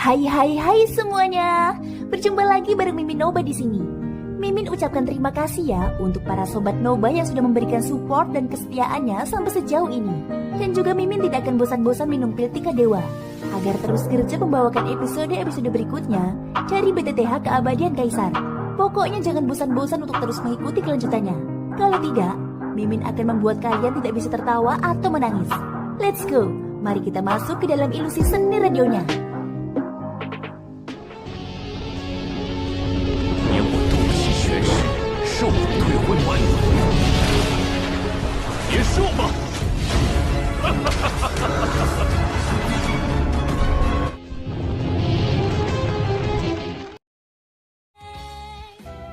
Hai semuanya. Berjumpa lagi bareng Mimin Noba di sini. Mimin ucapkan terima kasih ya untuk para sobat Noba yang sudah memberikan support dan kesetiaannya sampai sejauh ini. Dan juga Mimin tidak akan bosan-bosan minum pil Tika Dewa agar terus kerja membawakan episode-episode berikutnya dari BTTH Keabadian Kaisar. Pokoknya jangan bosan-bosan untuk terus mengikuti kelanjutannya. Kalau tidak, Mimin akan membuat kalian tidak bisa tertawa atau menangis. Let's go, mari kita masuk ke dalam ilusi seni radionya. 念我洞悉玄师，寿我退婚完，结束吧！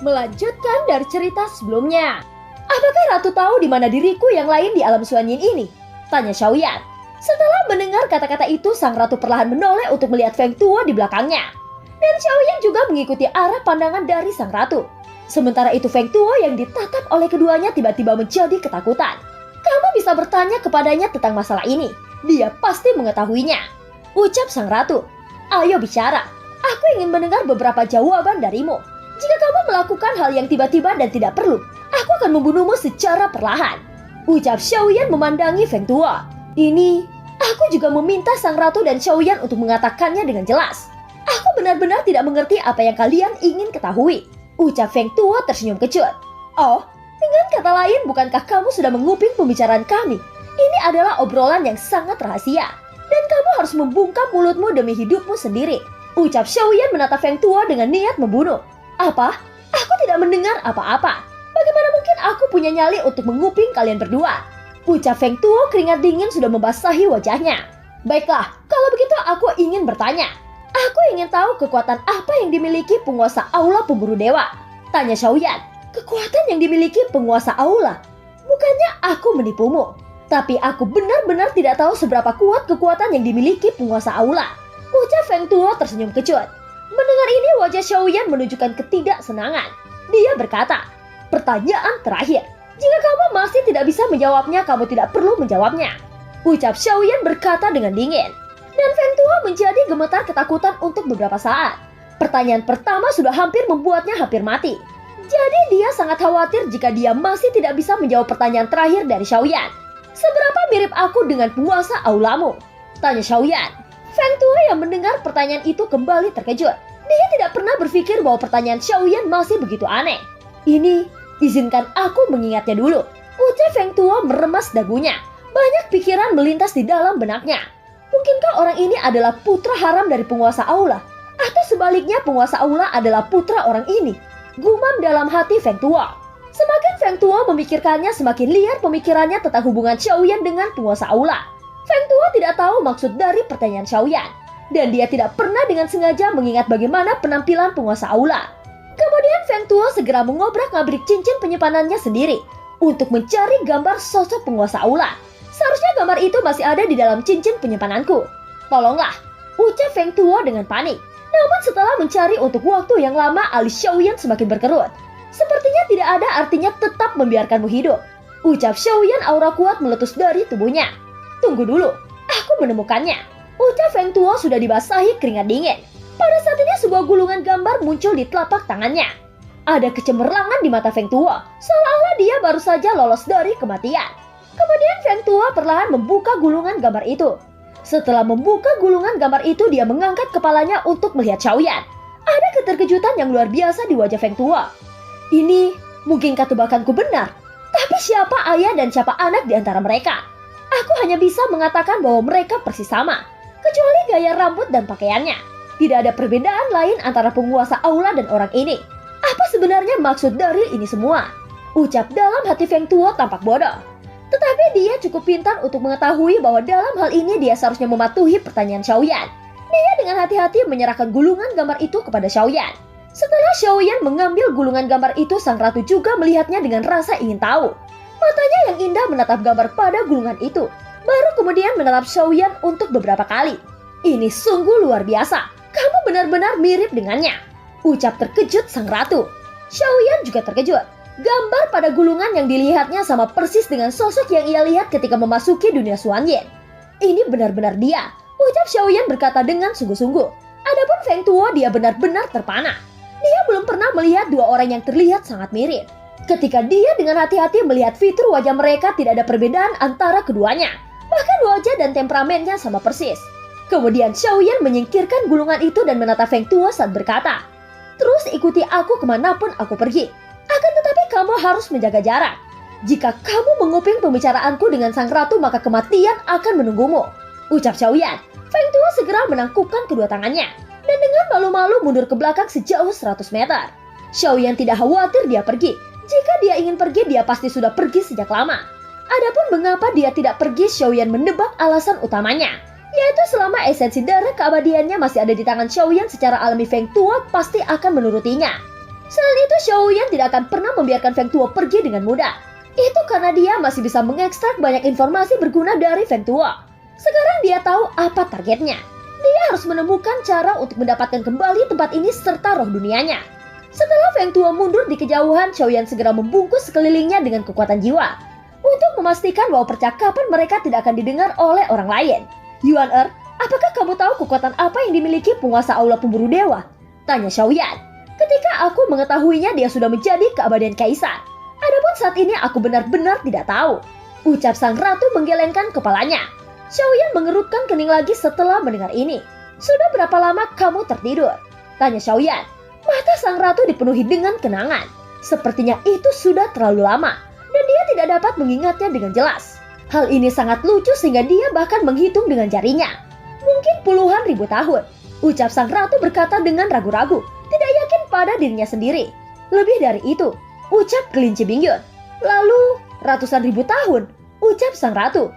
Melanjutkan dari cerita sebelumnya. Apakah Ratu tahu di mana diriku yang lain di alam Xuanyin ini? Tanya Xiaoyan. Setelah mendengar kata-kata itu, sang ratu perlahan menoleh untuk melihat Feng Tuo di belakangnya. Dan Xiaoyan juga mengikuti arah pandangan dari sang ratu. Sementara itu Feng Tuo yang ditatap oleh keduanya tiba-tiba menjadi ketakutan. Kamu bisa bertanya kepadanya tentang masalah ini. Dia pasti mengetahuinya. Ucap sang ratu. Ayo bicara. Aku ingin mendengar beberapa jawaban darimu. Jika kamu melakukan hal yang tiba-tiba dan tidak perlu, aku akan membunuhmu secara perlahan. Ucap Xiaoyan memandangi Feng Tuo. Ini, aku juga meminta sang ratu dan Xiaoyan untuk mengatakannya dengan jelas. Aku benar-benar tidak mengerti apa yang kalian ingin ketahui. Ucap Feng Tuo tersenyum kecut. Oh, dengan kata lain, bukankah kamu sudah menguping pembicaraan kami? Ini adalah obrolan yang sangat rahasia. Dan kamu harus membungkam mulutmu demi hidupmu sendiri. Ucap Xiaoyan menatap Feng Tuo dengan niat membunuh. Apa? Aku tidak mendengar apa-apa. Bagaimana mungkin aku punya nyali untuk menguping kalian berdua? Ucap Feng Tuo, keringat dingin sudah membasahi wajahnya. Baiklah, kalau begitu aku ingin bertanya. Aku ingin tahu kekuatan apa yang dimiliki penguasa Aula Pemburu Dewa. Tanya Xiaoyan. Kekuatan yang dimiliki penguasa Aula? Bukannya aku menipumu. Tapi aku benar-benar tidak tahu seberapa kuat kekuatan yang dimiliki penguasa Aula. Ucap Feng Tuo tersenyum kecut. Mendengar ini wajah Xiaoyan menunjukkan ketidaksenangan. Dia berkata, pertanyaan terakhir. Jika kamu masih tidak bisa menjawabnya, kamu tidak perlu menjawabnya. Ucap Xiaoyan berkata dengan dingin. Dan Feng Tuo menjadi gemetar ketakutan untuk beberapa saat. Pertanyaan pertama sudah hampir membuatnya hampir mati. Jadi dia sangat khawatir jika dia masih tidak bisa menjawab pertanyaan terakhir dari Xiaoyan. Seberapa mirip aku dengan penguasa aulamu? Tanya Xiaoyan. Feng Tuo yang mendengar pertanyaan itu kembali terkejut. Dia tidak pernah berpikir bahwa pertanyaan Xiaoyan masih begitu aneh. Ini, izinkan aku mengingatnya dulu. Ucap Feng Tuo meremas dagunya. Banyak pikiran melintas di dalam benaknya. Mungkinkah orang ini adalah putra haram dari penguasa Aula? Atau sebaliknya penguasa Aula adalah putra orang ini? Gumam dalam hati Feng Tuo. Semakin Feng Tuo memikirkannya, semakin liar pemikirannya tentang hubungan Xiaoyan dengan penguasa Aula. Feng Tuo tidak tahu maksud dari pertanyaan Xiaoyan. Dan dia tidak pernah dengan sengaja mengingat bagaimana penampilan penguasa Aula. Kemudian Feng Tuo segera mengobrak-ngabrik cincin penyimpanannya sendiri untuk mencari gambar sosok penguasa Aula. Seharusnya gambar itu masih ada di dalam cincin penyimpananku. Tolonglah, ucap Feng Tuo dengan panik. Namun setelah mencari untuk waktu yang lama, alis Xiaoyan semakin berkerut. Sepertinya tidak ada artinya tetap membiarkanmu hidup. Ucap Xiaoyan, aura kuat meletus dari tubuhnya. Tunggu dulu, aku menemukannya. Ucap Feng Tuo sudah dibasahi keringat dingin. Pada saat ini sebuah gulungan gambar muncul di telapak tangannya. Ada kecemerlangan di mata Feng Tuo, seolah-olah dia baru saja lolos dari kematian. Kemudian Feng Tuo perlahan membuka gulungan gambar itu. Setelah membuka gulungan gambar itu, dia mengangkat kepalanya untuk melihat Xiaoyan. Ada keterkejutan yang luar biasa di wajah Feng Tuo. Ini, mungkinkah tebakanku benar? Tapi siapa ayah dan siapa anak di antara mereka? Aku hanya bisa mengatakan bahwa mereka persis sama, kecuali gaya rambut dan pakaiannya. Tidak ada perbedaan lain antara penguasa Aula dan orang ini. Apa sebenarnya maksud dari ini semua? Ucap dalam hati Feng Tuo tampak bodoh. Tetapi dia cukup pintar untuk mengetahui bahwa dalam hal ini dia seharusnya mematuhi pertanyaan Xiaoyan. Dia dengan hati-hati menyerahkan gulungan gambar itu kepada Xiaoyan. Setelah Xiaoyan mengambil gulungan gambar itu, sang ratu juga melihatnya dengan rasa ingin tahu. Matanya yang indah menatap gambar pada gulungan itu, baru kemudian menatap Xiaoyan untuk beberapa kali. Ini sungguh luar biasa, kamu benar-benar mirip dengannya. Ucap terkejut sang ratu. Xiaoyan juga terkejut. Gambar pada gulungan yang dilihatnya sama persis dengan sosok yang ia lihat ketika memasuki dunia Xuanyin. Ini benar-benar dia, ucap Xiaoyan berkata dengan sungguh-sungguh. Adapun Feng Tuo dia benar-benar terpana. Dia belum pernah melihat dua orang yang terlihat sangat mirip. Ketika dia dengan hati-hati melihat fitur wajah mereka tidak ada perbedaan antara keduanya. Bahkan wajah dan temperamennya sama persis. Kemudian Xiaoyan menyingkirkan gulungan itu dan menatap Feng Tuo saat berkata, "Terus ikuti aku kemanapun aku pergi. Akan tetapi kamu harus menjaga jarak. Jika kamu menguping pembicaraanku dengan sang ratu maka kematian akan menunggumu." Ucap Xiaoyan. Feng Tuo segera menangkupkan kedua tangannya dan dengan malu-malu mundur ke belakang sejauh 100 meter. Xiaoyan tidak khawatir dia pergi. Jika dia ingin pergi, dia pasti sudah pergi sejak lama. Adapun mengapa dia tidak pergi, Xiaoyan menebak alasan utamanya, yaitu selama esensi darah keabadiannya masih ada di tangan Xiaoyan secara alami Feng Tuo pasti akan menurutinya. Selain itu, Xiaoyan tidak akan pernah membiarkan Feng Tuo pergi dengan mudah. Itu karena dia masih bisa mengekstrak banyak informasi berguna dari Feng Tuo. Sekarang dia tahu apa targetnya. Dia harus menemukan cara untuk mendapatkan kembali tempat ini serta roh dunianya. Setelah Feng Tuo mundur di kejauhan, Xiaoyan segera membungkus sekelilingnya dengan kekuatan jiwa untuk memastikan bahwa percakapan mereka tidak akan didengar oleh orang lain. "Yuan apakah kamu tahu kekuatan apa yang dimiliki penguasa Aula Pemburu Dewa?" tanya Xiaoyan. "Ketika aku mengetahuinya, dia sudah menjadi keabadian kaisar. Adapun saat ini aku benar-benar tidak tahu," ucap sang ratu menggelengkan kepalanya. Xiaoyan mengerutkan kening lagi setelah mendengar ini. "Sudah berapa lama kamu tertidur?" tanya Xiaoyan. Mata sang ratu dipenuhi dengan kenangan. Sepertinya itu sudah terlalu lama dan dia tidak dapat mengingatnya dengan jelas. Hal ini sangat lucu sehingga dia bahkan menghitung dengan jarinya. "Mungkin puluhan ribu tahun," ucap sang ratu berkata dengan ragu-ragu, tidak yakin pada dirinya sendiri. "Lebih dari itu," ucap kelinci Bingyun. "Lalu ratusan ribu tahun," ucap sang ratu.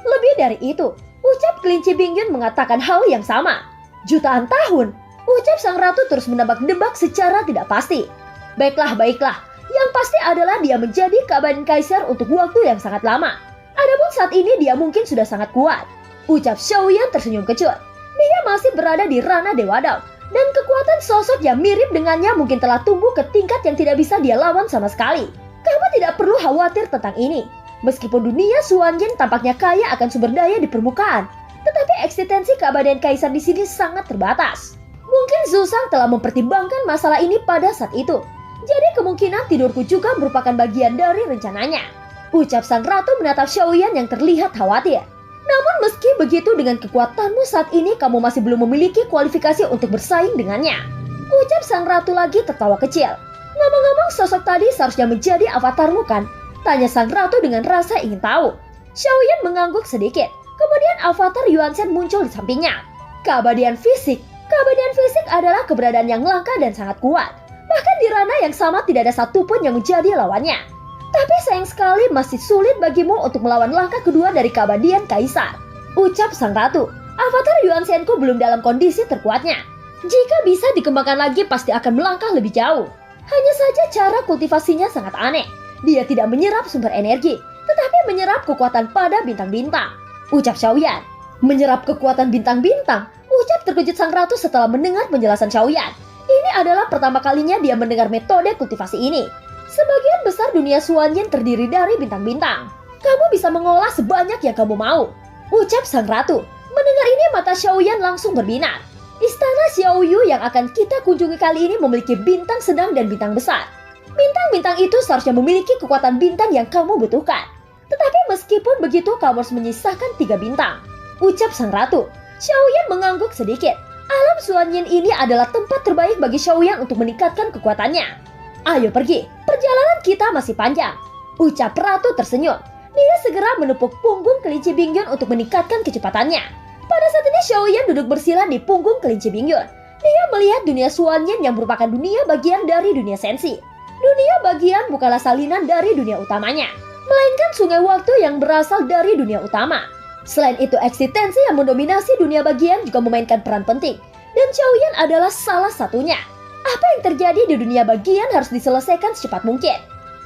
"Lebih dari itu," ucap kelinci Bingyun mengatakan hal yang sama. "Jutaan tahun," ucap sang ratu terus menebak-nebak secara tidak pasti. Baiklah. Yang pasti adalah dia menjadi keabadian kaisar untuk waktu yang sangat lama. Adapun saat ini dia mungkin sudah sangat kuat," ucap Xiaoyan tersenyum kecut. Dia masih berada di ranah Dewa Dao, dan kekuatan sosok yang mirip dengannya mungkin telah tumbuh ke tingkat yang tidak bisa dia lawan sama sekali. Kamu tidak perlu khawatir tentang ini. Meskipun dunia Xuanyin tampaknya kaya akan sumber daya di permukaan, tetapi eksistensi keabadian kaisar di sini sangat terbatas. Mungkin Zuzang telah mempertimbangkan masalah ini pada saat itu. Jadi kemungkinan tidurku juga merupakan bagian dari rencananya, ucap sang ratu menatap Xiaoyan yang terlihat khawatir. Namun meski begitu, dengan kekuatanmu saat ini kamu masih belum memiliki kualifikasi untuk bersaing dengannya, ucap sang ratu lagi tertawa kecil. Ngomong-ngomong, sosok tadi seharusnya menjadi avatarmu kan? Tanya sang ratu dengan rasa ingin tahu. Xiaoyan mengangguk sedikit. Kemudian avatar Yuan Shen muncul di sampingnya. Keabadian fisik adalah keberadaan yang langka dan sangat kuat. Bahkan di ranah yang sama tidak ada satupun yang menjadi lawannya. Tapi sayang sekali masih sulit bagimu untuk melawan langkah kedua dari keabadian kaisar, ucap sang ratu. Avatar Yuan Shenku belum dalam kondisi terkuatnya. Jika bisa dikembangkan lagi pasti akan melangkah lebih jauh. Hanya saja cara kultivasinya sangat aneh. Dia tidak menyerap sumber energi, tetapi menyerap kekuatan pada bintang-bintang, ucap Xiaoyan. Menyerap kekuatan bintang-bintang, ucap terkejut sang ratu setelah mendengar penjelasan Xiaoyan. Ini adalah pertama kalinya dia mendengar metode kultivasi ini. Sebagian besar dunia Xuanyin terdiri dari bintang-bintang. Kamu bisa mengolah sebanyak yang kamu mau, ucap sang ratu. Mendengar ini mata Xiaoyan langsung berbinar. Istana Xiaoyu yang akan kita kunjungi kali ini memiliki bintang sedang dan bintang besar. Bintang-bintang itu seharusnya memiliki kekuatan bintang yang kamu butuhkan. Tetapi meskipun begitu kamu harus menyisakan 3 bintang, ucap sang ratu. Xiaoyan mengangguk sedikit. Alam Xuanyin ini adalah tempat terbaik bagi Xiaoyan untuk meningkatkan kekuatannya. Ayo pergi, perjalanan kita masih panjang, ucap ratu tersenyum. Dia segera menepuk punggung kelinci Bingyun untuk meningkatkan kecepatannya. Pada saat ini Xiaoyan duduk bersila di punggung kelinci Bingyun. Dia melihat dunia Xuanyin yang merupakan dunia bagian dari dunia sensi. Dunia bagian bukanlah salinan dari dunia utamanya, melainkan sungai waktu yang berasal dari dunia utama. Selain itu, eksistensi yang mendominasi dunia bagian juga memainkan peran penting, dan Xiaoyan adalah salah satunya. Apa yang terjadi di dunia bagian harus diselesaikan secepat mungkin.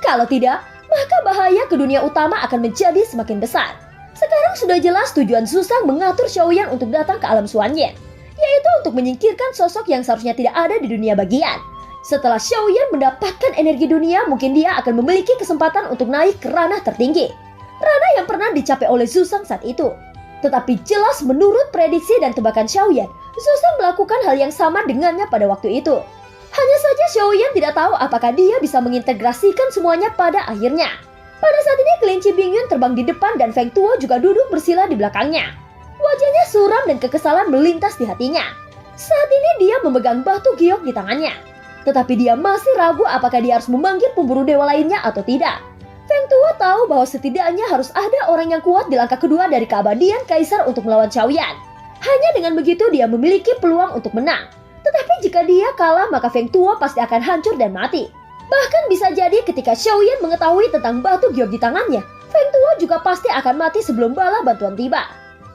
Kalau tidak, maka bahaya ke dunia utama akan menjadi semakin besar. Sekarang sudah jelas tujuan Zuzang mengatur Xiaoyan untuk datang ke alam Xuanyin, yaitu untuk menyingkirkan sosok yang seharusnya tidak ada di dunia bagian. Setelah Xiaoyan mendapatkan energi dunia, mungkin dia akan memiliki kesempatan untuk naik ke ranah tertinggi, ranah yang pernah dicapai oleh Zuzang saat itu. Tetapi jelas menurut prediksi dan tebakan Xiaoyan, Susan melakukan hal yang sama dengannya pada waktu itu. Hanya saja Xiaoyan tidak tahu apakah dia bisa mengintegrasikan semuanya pada akhirnya. Pada saat ini kelinci Bingyun terbang di depan dan Feng Tuo juga duduk bersila di belakangnya. Wajahnya suram dan kekesalan melintas di hatinya. Saat ini dia memegang batu giok di tangannya. Tetapi dia masih ragu apakah dia harus memanggil pemburu dewa lainnya atau tidak. Feng Tuo tahu bahwa setidaknya harus ada orang yang kuat di langkah kedua dari keabadian Kaisar untuk melawan Xiaoyan. Hanya dengan begitu dia memiliki peluang untuk menang. Tetapi jika dia kalah maka Feng Tuo pasti akan hancur dan mati. Bahkan bisa jadi ketika Xiaoyan mengetahui tentang batu giok di tangannya, Feng Tuo juga pasti akan mati sebelum bala bantuan tiba.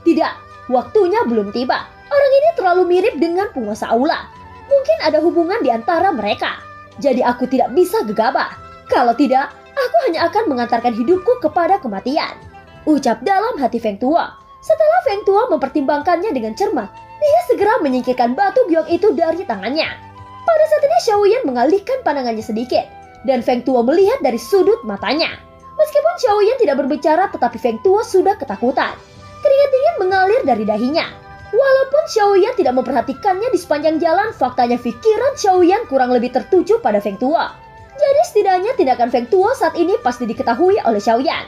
Tidak, waktunya belum tiba. Orang ini terlalu mirip dengan penguasa aula. Mungkin ada hubungan di antara mereka. Jadi aku tidak bisa gegabah. Kalau tidak, aku hanya akan mengantarkan hidupku kepada kematian. Ucap dalam hati Feng Tuo. Setelah Feng Tuo mempertimbangkannya dengan cermat, dia segera menyingkirkan batu giok itu dari tangannya. Pada saat ini Xiaoyan mengalihkan pandangannya sedikit, dan Feng Tuo melihat dari sudut matanya. Meskipun Xiaoyan tidak berbicara, tetapi Feng Tuo sudah ketakutan. Keringat dingin mengalir dari dahinya. Walaupun Xiaoyan tidak memperhatikannya di sepanjang jalan, faktanya pikiran Xiaoyan kurang lebih tertuju pada Feng Tuo. Jadi setidaknya tindakan Feng Tuo saat ini pasti diketahui oleh Xiaoyan.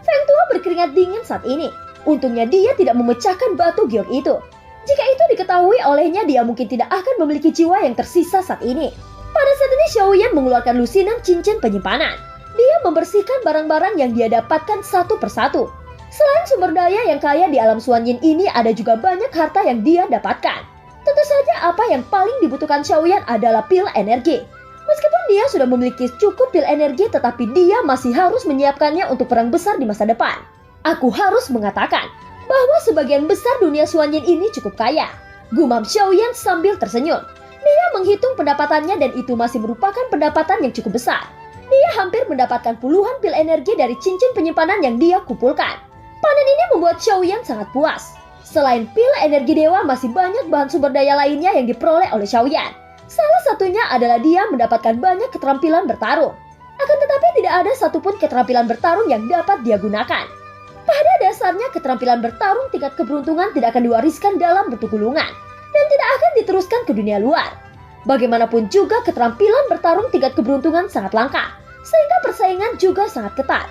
Feng Tuo berkeringat dingin saat ini. Untungnya dia tidak memecahkan batu giok itu. Jika itu diketahui olehnya, dia mungkin tidak akan memiliki jiwa yang tersisa saat ini. Pada saat ini Xiaoyan mengeluarkan lusinan cincin penyimpanan. Dia membersihkan barang-barang yang dia dapatkan satu persatu. Selain sumber daya yang kaya di alam Suanyin ini, ada juga banyak harta yang dia dapatkan. Tentu saja apa yang paling dibutuhkan Xiaoyan adalah pil energi. Meskipun dia sudah memiliki cukup pil energi, tetapi dia masih harus menyiapkannya untuk perang besar di masa depan. Aku harus mengatakan bahwa sebagian besar dunia Suanyin ini cukup kaya. Gumam Xiaoyan sambil tersenyum. Dia menghitung pendapatannya dan itu masih merupakan pendapatan yang cukup besar. Dia hampir mendapatkan puluhan pil energi dari cincin penyimpanan yang dia kumpulkan. Panen ini membuat Xiaoyan sangat puas. Selain pil energi dewa, masih banyak bahan sumber daya lainnya yang diperoleh oleh Xiaoyan. Salah satunya adalah dia mendapatkan banyak keterampilan bertarung. Akan tetapi tidak ada satupun keterampilan bertarung yang dapat dia gunakan. Pada dasarnya keterampilan bertarung tingkat keberuntungan tidak akan diwariskan dalam bentuk gulungan dan tidak akan diteruskan ke dunia luar. Bagaimanapun juga keterampilan bertarung tingkat keberuntungan sangat langka, sehingga persaingan juga sangat ketat.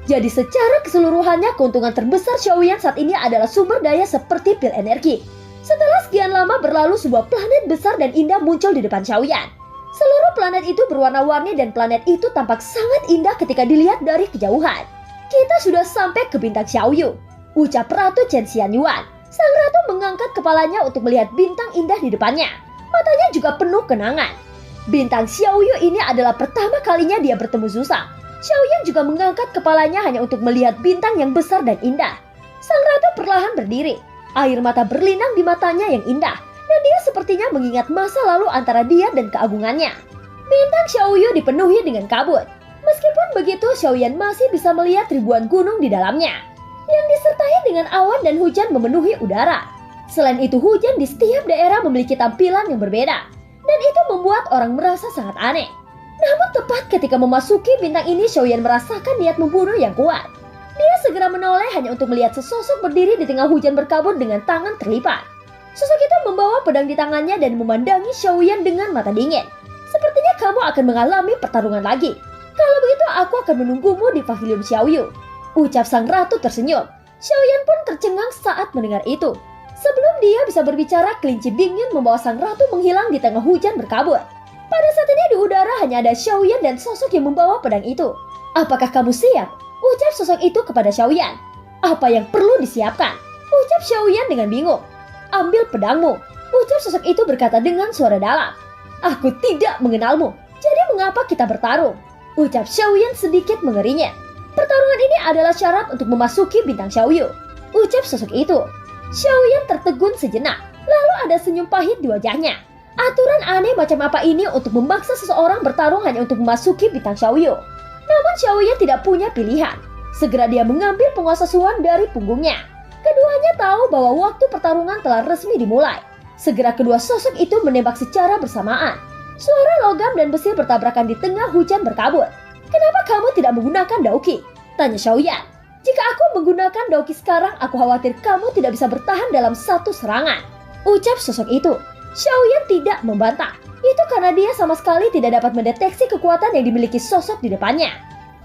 Jadi secara keseluruhannya keuntungan terbesar Xiaoyan saat ini adalah sumber daya seperti pil energi. Setelah sekian lama berlalu, sebuah planet besar dan indah muncul di depan Xiaoyan. Seluruh planet itu berwarna-warni dan planet itu tampak sangat indah ketika dilihat dari kejauhan. Kita sudah sampai ke bintang Xiaoyu, ucap Ratu Chen Xianyuan. Sang ratu mengangkat kepalanya untuk melihat bintang indah di depannya. Matanya juga penuh kenangan. Bintang Xiaoyu ini adalah pertama kalinya dia bertemu Zusa. Xiaoyan juga mengangkat kepalanya hanya untuk melihat bintang yang besar dan indah. Sang ratu perlahan berdiri. Air mata berlinang di matanya yang indah, dan dia sepertinya mengingat masa lalu antara dia dan keagungannya. Bintang Xiaoyu dipenuhi dengan kabut. Meskipun begitu, Xiaoyan masih bisa melihat ribuan gunung di dalamnya, yang disertai dengan awan dan hujan memenuhi udara. Selain itu, hujan di setiap daerah memiliki tampilan yang berbeda, dan itu membuat orang merasa sangat aneh. Namun tepat ketika memasuki bintang ini, Xiaoyan merasakan niat membunuh yang kuat. Dia segera menoleh hanya untuk melihat sesosok berdiri di tengah hujan berkabut dengan tangan terlipat. Sosok itu membawa pedang di tangannya dan memandangi Xiaoyan dengan mata dingin. Sepertinya kamu akan mengalami pertarungan lagi. Kalau begitu aku akan menunggumu di pavilion Xiaoyu, ucap sang ratu tersenyum. Xiaoyan pun tercengang saat mendengar itu. Sebelum dia bisa berbicara, kelinci Bingyun membawa sang ratu menghilang di tengah hujan berkabut. Pada saat ini di udara hanya ada Xiaoyan dan sosok yang membawa pedang itu. Apakah kamu siap? Ucap sosok itu kepada Xiaoyan. Apa yang perlu disiapkan? Ucap Xiaoyan dengan bingung. Ambil pedangmu, ucap sosok itu berkata dengan suara dalam. Aku tidak mengenalmu, jadi mengapa kita bertarung? Ucap Xiaoyan sedikit mengerinya. Pertarungan ini adalah syarat untuk memasuki bintang Xiaoyu, ucap sosok itu. Xiaoyan tertegun sejenak, lalu ada senyum pahit di wajahnya. Aturan aneh macam apa ini untuk memaksa seseorang bertarung hanya untuk memasuki bintang Xiaoyu? Namun Xiaoyan tidak punya pilihan. Segera dia mengambil penguasa Suan dari punggungnya. Keduanya tahu bahwa waktu pertarungan telah resmi dimulai. Segera kedua sosok itu menembak secara bersamaan. Suara logam dan besi bertabrakan di tengah hujan berkabut. Kenapa kamu tidak menggunakan Daoki? Tanya Xiaoyan. Jika aku menggunakan Daoki sekarang, aku khawatir kamu tidak bisa bertahan dalam satu serangan. ucap sosok itu. Xiaoyan tidak membantah. Itu karena dia sama sekali tidak dapat mendeteksi kekuatan yang dimiliki sosok di depannya.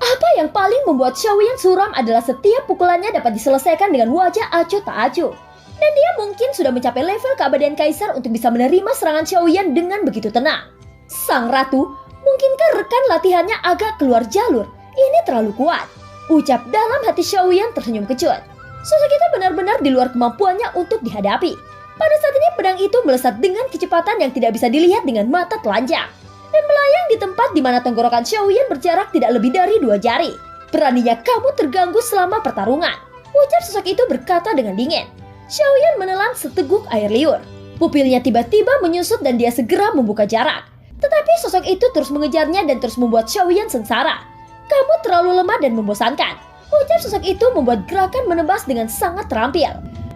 Apa yang paling membuat Xiaoyan suram adalah setiap pukulannya dapat diselesaikan dengan wajah acuh tak acuh. Dan dia mungkin sudah mencapai level keabadian kaisar untuk bisa menerima serangan Xiaoyan dengan begitu tenang. Sang ratu, mungkinkah rekan latihannya agak keluar jalur? Ini terlalu kuat. Ucap dalam hati Xiaoyan tersenyum kecut. Sosok itu benar-benar di luar kemampuannya untuk dihadapi. Pada saat ini pedang itu melesat dengan kecepatan yang tidak bisa dilihat dengan mata telanjang. Dan melayang di tempat di mana tenggorokan Xiaoyan berjarak tidak lebih dari 2 jari. Beraninya kamu terganggu selama pertarungan, ucap sosok itu berkata dengan dingin. Xiaoyan menelan seteguk air liur. Pupilnya tiba-tiba menyusut dan dia segera membuka jarak. Tetapi sosok itu terus mengejarnya dan terus membuat Xiaoyan sengsara. Kamu terlalu lemah dan membosankan, ucap sosok itu membuat gerakan menebas dengan sangat terampil.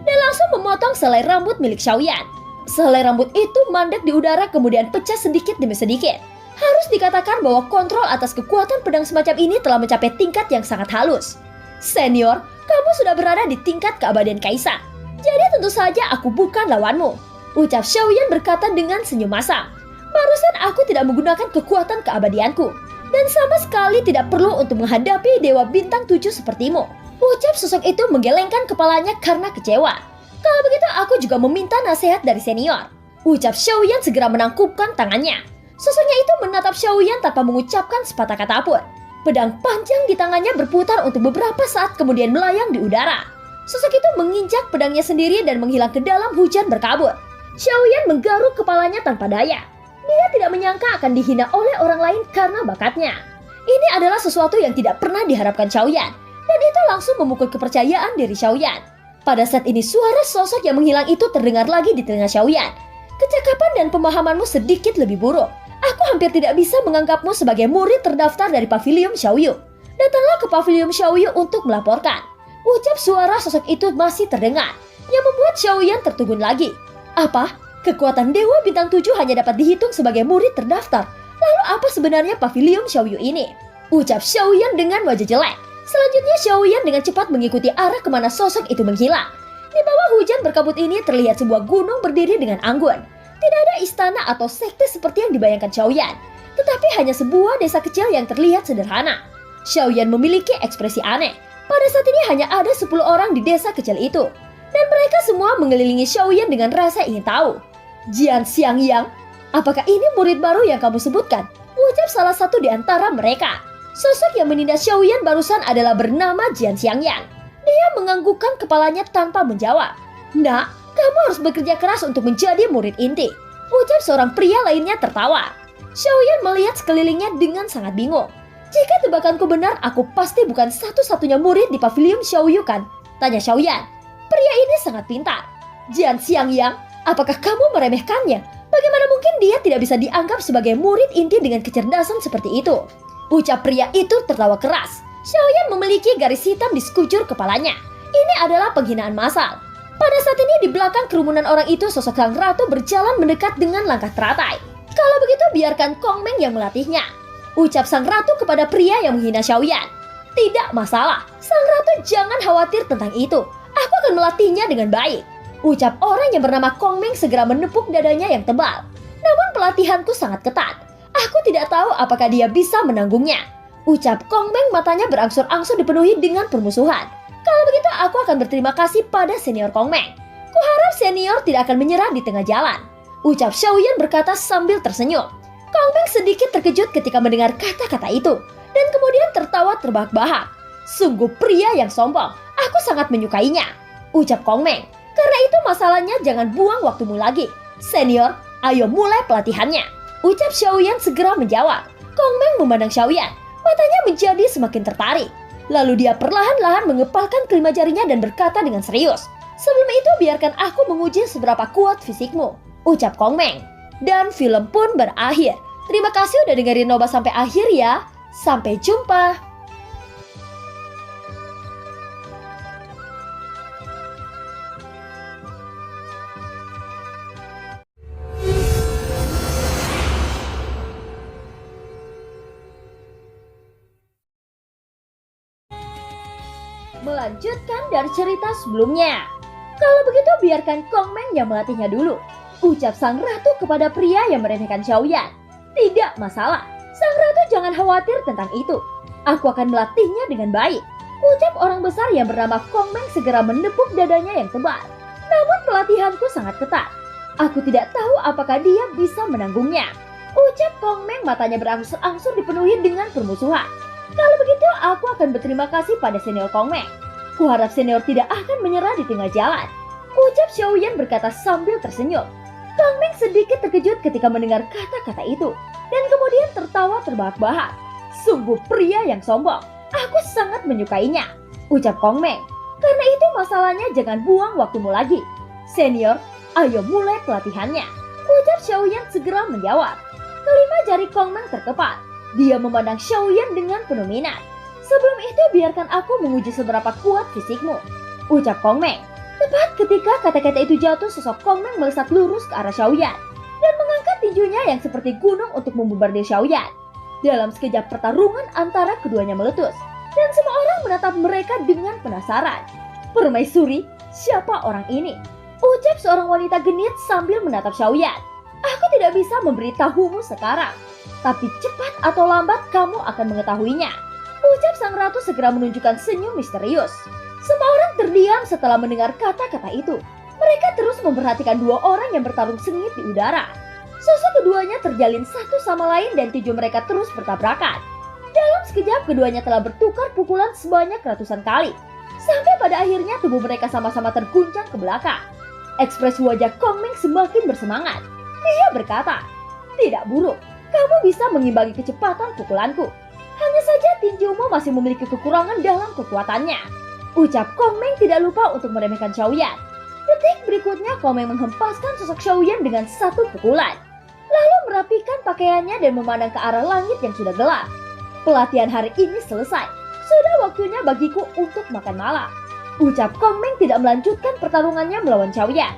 Dan langsung memotong selai rambut milik Xiaoyan. Selai rambut itu mandek di udara kemudian pecah sedikit demi sedikit. Harus dikatakan bahwa kontrol atas kekuatan pedang semacam ini telah mencapai tingkat yang sangat halus. Senior, kamu sudah berada di tingkat keabadian kaisar. Jadi tentu saja aku bukan lawanmu, ucap Xiaoyan berkata dengan senyum masam. Barusan aku tidak menggunakan kekuatan keabadianku. Dan sama sekali tidak perlu untuk menghadapi Dewa Bintang 7 sepertimu. Ucap sosok itu menggelengkan kepalanya karena kecewa. Kalau begitu aku juga meminta nasihat dari senior, ucap Xiaoyan segera menangkupkan tangannya. Sosoknya itu menatap Xiaoyan tanpa mengucapkan sepatah kata pun. Pedang panjang di tangannya berputar untuk beberapa saat kemudian melayang di udara. Sosok itu menginjak pedangnya sendiri dan menghilang ke dalam hujan berkabut. Xiaoyan menggaruk kepalanya tanpa daya. Dia tidak menyangka akan dihina oleh orang lain karena bakatnya. Ini adalah sesuatu yang tidak pernah diharapkan Xiaoyan. Dan itu langsung memukul kepercayaan diri Xiaoyan. Pada saat ini suara sosok yang menghilang itu terdengar lagi di telinga Xiaoyan. Kecakapan dan pemahamanmu sedikit lebih buruk. Aku hampir tidak bisa menganggapmu sebagai murid terdaftar dari Pavilion Xiaoyu. Datanglah ke Pavilion Xiaoyu untuk melaporkan. Ucap suara sosok itu masih terdengar, yang membuat Xiaoyan tertegun lagi. Apa? Kekuatan Dewa Bintang 7 hanya dapat dihitung sebagai murid terdaftar. Lalu apa sebenarnya Pavilion Xiaoyu ini? Ucap Xiaoyan dengan wajah jelek. Selanjutnya Xiaoyan dengan cepat mengikuti arah kemana sosok itu menghilang. Di bawah hujan berkabut ini terlihat sebuah gunung berdiri dengan anggun. Tidak ada istana atau sekte seperti yang dibayangkan Xiaoyan, tetapi hanya sebuah desa kecil yang terlihat sederhana. Xiaoyan memiliki ekspresi aneh. Pada saat ini hanya ada 10 orang di desa kecil itu. Dan mereka semua mengelilingi Xiaoyan dengan rasa ingin tahu. Jian Xiangyang, apakah ini murid baru yang kamu sebutkan? Ucap salah satu di antara mereka. Sosok yang menindas Xiaoyan barusan adalah bernama Jian Xiangyang. Dia menganggukkan kepalanya tanpa menjawab. Nak, kamu harus bekerja keras untuk menjadi murid inti, ucap seorang pria lainnya tertawa. Xiaoyan melihat sekelilingnya dengan sangat bingung. Jika tebakanku benar, aku pasti bukan satu-satunya murid di Pavilion Xiaoyu kan? Tanya Xiaoyan. Pria ini sangat pintar. Jian Xiangyang, apakah kamu meremehkannya? Bagaimana mungkin dia tidak bisa dianggap sebagai murid inti dengan kecerdasan seperti itu? Ucap pria itu tertawa keras. Xiaoyan memiliki garis hitam di sekujur kepalanya. Ini adalah penghinaan massal. Pada saat ini di belakang kerumunan orang itu sosok sang ratu berjalan mendekat dengan langkah teratai. Kalau begitu biarkan Kong Meng yang melatihnya, ucap sang ratu kepada pria yang menghina Xiaoyan. Tidak masalah, sang ratu jangan khawatir tentang itu. Aku akan melatihnya dengan baik, ucap orang yang bernama Kong Meng segera menepuk dadanya yang tebal. Namun pelatihanku sangat ketat. Aku tidak tahu apakah dia bisa menanggungnya, ucap Kong Meng matanya berangsur-angsur dipenuhi dengan permusuhan. Kalau begitu aku akan berterima kasih pada senior Kong Meng. Kuharap senior tidak akan menyerah di tengah jalan, ucap Xiaoyan berkata sambil tersenyum. Kong Meng sedikit terkejut ketika mendengar kata-kata itu, dan kemudian tertawa terbahak-bahak. Sungguh pria yang sombong, aku sangat menyukainya, ucap Kong Meng. Karena itu masalahnya jangan buang waktumu lagi. Senior, ayo mulai pelatihannya, ucap Xiaoyan segera menjawab. Kong Meng memandang Xiaoyan, matanya menjadi semakin tertarik. Lalu dia perlahan-lahan mengepalkan kelima jarinya dan berkata dengan serius, sebelum itu biarkan aku menguji seberapa kuat fisikmu, ucap Kong Meng. Dan film pun berakhir. Terima kasih udah dengerin Noba sampai akhir ya. Sampai jumpa. Melanjutkan dari cerita sebelumnya. Kalau begitu biarkan Kong Meng yang melatihnya dulu, ucap sang ratu kepada pria yang meremehkan Xiaoyan. Tidak masalah, sang ratu jangan khawatir tentang itu. Aku akan melatihnya dengan baik, ucap orang besar yang bernama Kong Meng segera menepuk dadanya yang tebal. Namun pelatihanku sangat ketat. Aku tidak tahu apakah dia bisa menanggungnya, ucap Kong Meng matanya berangsur-angsur dipenuhi dengan permusuhan. Kalau begitu aku akan berterima kasih pada senior Kong Meng. Kuharap senior tidak akan menyerah di tengah jalan, ucap Xiaoyan berkata sambil tersenyum. Kong Meng sedikit terkejut ketika mendengar kata-kata itu, dan kemudian tertawa terbahak-bahak. Sungguh pria yang sombong, aku sangat menyukainya, ucap Kong Meng. Karena itu masalahnya jangan buang waktumu lagi. Senior, ayo mulai pelatihannya, ucap Xiaoyan segera menjawab. Kelima jari Kong Meng terkepat, dia memandang Xiaoyan dengan penuh minat. Sebelum itu biarkan aku menguji seberapa kuat fisikmu, ucap Kong Meng. Tepat ketika kata-kata itu jatuh, sosok Kong Meng melesat lurus ke arah Xiaoyan dan mengangkat tinjunya yang seperti gunung untuk membombardir Xiaoyan. Dalam sekejap pertarungan antara keduanya meletus, dan semua orang menatap mereka dengan penasaran. Permaisuri, siapa orang ini? Ucap seorang wanita genit sambil menatap Xiaoyan. Aku tidak bisa memberitahumu sekarang, tapi cepat atau lambat kamu akan mengetahuinya, ucap sang ratu segera menunjukkan senyum misterius. Semua orang terdiam setelah mendengar kata-kata itu. Mereka terus memperhatikan dua orang yang bertarung sengit di udara. Sosok keduanya terjalin satu sama lain dan tinju mereka terus bertabrakan. Dalam sekejap keduanya telah bertukar pukulan sebanyak ratusan kali. Sampai pada akhirnya tubuh mereka sama-sama terguncang ke belakang. Ekspresi wajah Kong Meng semakin bersemangat. Dia berkata, tidak buruk, kamu bisa mengimbangi kecepatan pukulanku. Hanya saja tinjumu masih memiliki kekurangan dalam kekuatannya, ucap Kong Meng tidak lupa untuk meremehkan Xiaoyan. Detik berikutnya Kong Meng menghempaskan sosok Xiaoyan dengan satu pukulan, lalu merapikan pakaiannya dan memandang ke arah langit yang sudah gelap. Pelatihan hari ini selesai, sudah waktunya bagiku untuk makan malam, ucap Kong Meng tidak melanjutkan pertarungannya melawan Xiaoyan.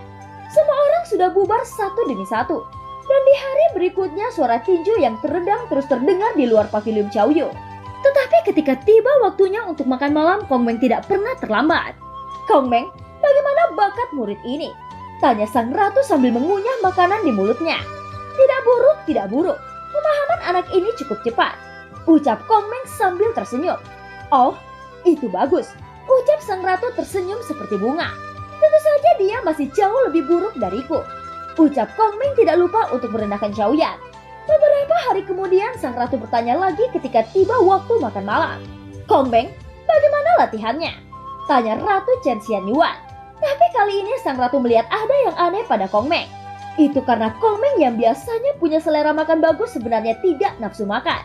Semua orang sudah bubar satu demi satu, dan di hari berikutnya suara tinju yang teredam terus terdengar di luar pavilion Xiaoyu. Tetapi ketika tiba waktunya untuk makan malam, Kong Meng tidak pernah terlambat. Kong Meng, bagaimana bakat murid ini? Tanya sang ratu sambil mengunyah makanan di mulutnya. Tidak buruk, tidak buruk. Pemahaman anak ini cukup cepat, ucap Kong Meng sambil tersenyum. Oh, itu bagus, ucap sang ratu tersenyum seperti bunga. Tentu saja dia masih jauh lebih buruk dariku, ucap Kong Meng tidak lupa untuk merendahkan Xiaoyan. Beberapa hari kemudian sang ratu bertanya lagi ketika tiba waktu makan malam. Kong Meng, bagaimana latihannya? Tanya Ratu Chen Xianyuan. Tapi kali ini sang ratu melihat ada yang aneh pada Kong Meng. Itu karena Kong Meng yang biasanya punya selera makan bagus sebenarnya tidak nafsu makan.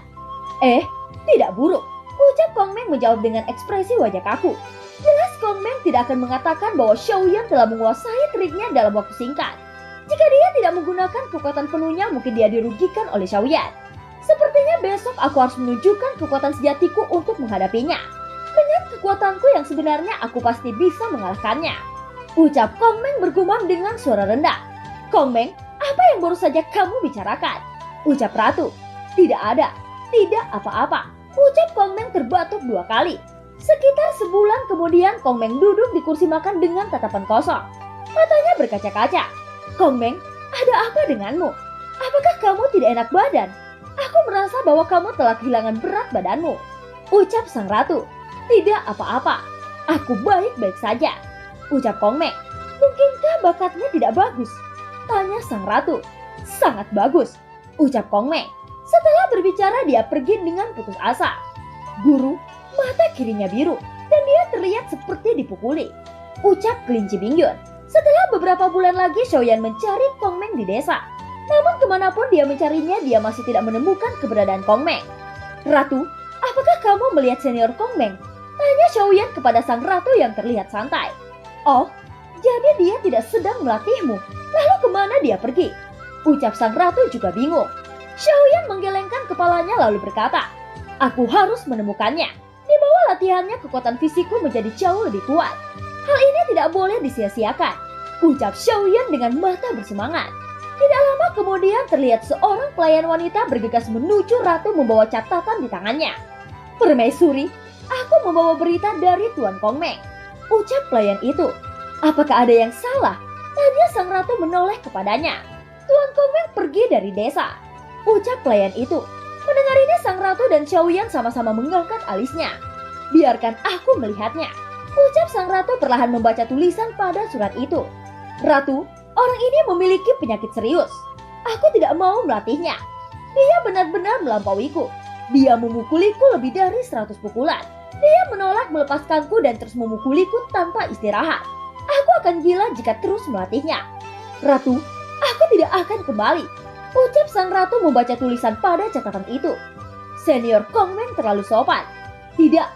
Tidak buruk, ucap Kong Meng menjawab dengan ekspresi wajah kaku. Jelas Kong Meng tidak akan mengatakan bahwa Xiaoyan telah menguasai triknya dalam waktu singkat. Jika dia tidak menggunakan kekuatan penuhnya, mungkin dia dirugikan oleh Xiaoyan. Sepertinya besok aku harus menunjukkan kekuatan sejatiku untuk menghadapinya. Dengan kekuatanku yang sebenarnya, aku pasti bisa mengalahkannya, ucap Kong Meng bergumam dengan suara rendah. Kong Meng, apa yang baru saja kamu bicarakan? Ucap Ratu. Tidak ada, tidak apa-apa, ucap Kong Meng terbatuk dua kali. Sekitar sebulan kemudian Kong Meng duduk di kursi makan dengan tatapan kosong. Matanya berkaca-kaca. Kong Meng, ada apa denganmu? Apakah kamu tidak enak badan? Aku merasa bahwa kamu telah kehilangan berat badanmu, ucap sang ratu. Tidak apa-apa, aku baik-baik saja, ucap Kong Meng. Mungkinkah bakatnya tidak bagus? Tanya sang ratu. Sangat bagus, ucap Kong Meng. Setelah berbicara dia pergi dengan putus asa. Guru, mata kirinya biru dan dia terlihat seperti dipukuli, ucap kelinci Bingyun. Setelah beberapa bulan lagi Xiaoyan mencari Kong Meng di desa. Namun kemanapun dia mencarinya, dia masih tidak menemukan keberadaan Kong Meng. Ratu, apakah kamu melihat senior Kong Meng? Tanya Xiaoyan kepada sang ratu yang terlihat santai. Oh, jadi dia tidak sedang melatihmu. Lalu kemana dia pergi? Ucap sang ratu juga bingung. Xiaoyan menggelengkan kepalanya lalu berkata, aku harus menemukannya. Di bawah latihannya kekuatan fisikku menjadi jauh lebih kuat. Hal ini tidak boleh disia-siakan, ucap Xiaoyan dengan mata bersemangat. Tidak lama kemudian terlihat seorang pelayan wanita bergegas menuju ratu membawa catatan di tangannya. Permaisuri, aku membawa berita dari Tuan Kong Meng, ucap pelayan itu. Apakah ada yang salah? Tanya sang ratu menoleh kepadanya. Tuan Kongmeng pergi dari desa, ucap pelayan itu. Mendengar ini sang ratu dan Xiaoyan sama-sama mengangkat alisnya. Biarkan aku melihatnya, ucap sang ratu perlahan membaca tulisan pada surat itu. Ratu, orang ini memiliki penyakit serius. Aku tidak mau melatihnya. Dia benar-benar melampauiku. Dia memukuliku lebih dari 100 pukulan. Dia menolak melepaskanku dan terus memukuliku tanpa istirahat. Aku akan gila jika terus melatihnya. Ratu, aku tidak akan kembali, ucap sang ratu membaca tulisan pada catatan itu. Senior Kongmeng terlalu sopan. Tidak,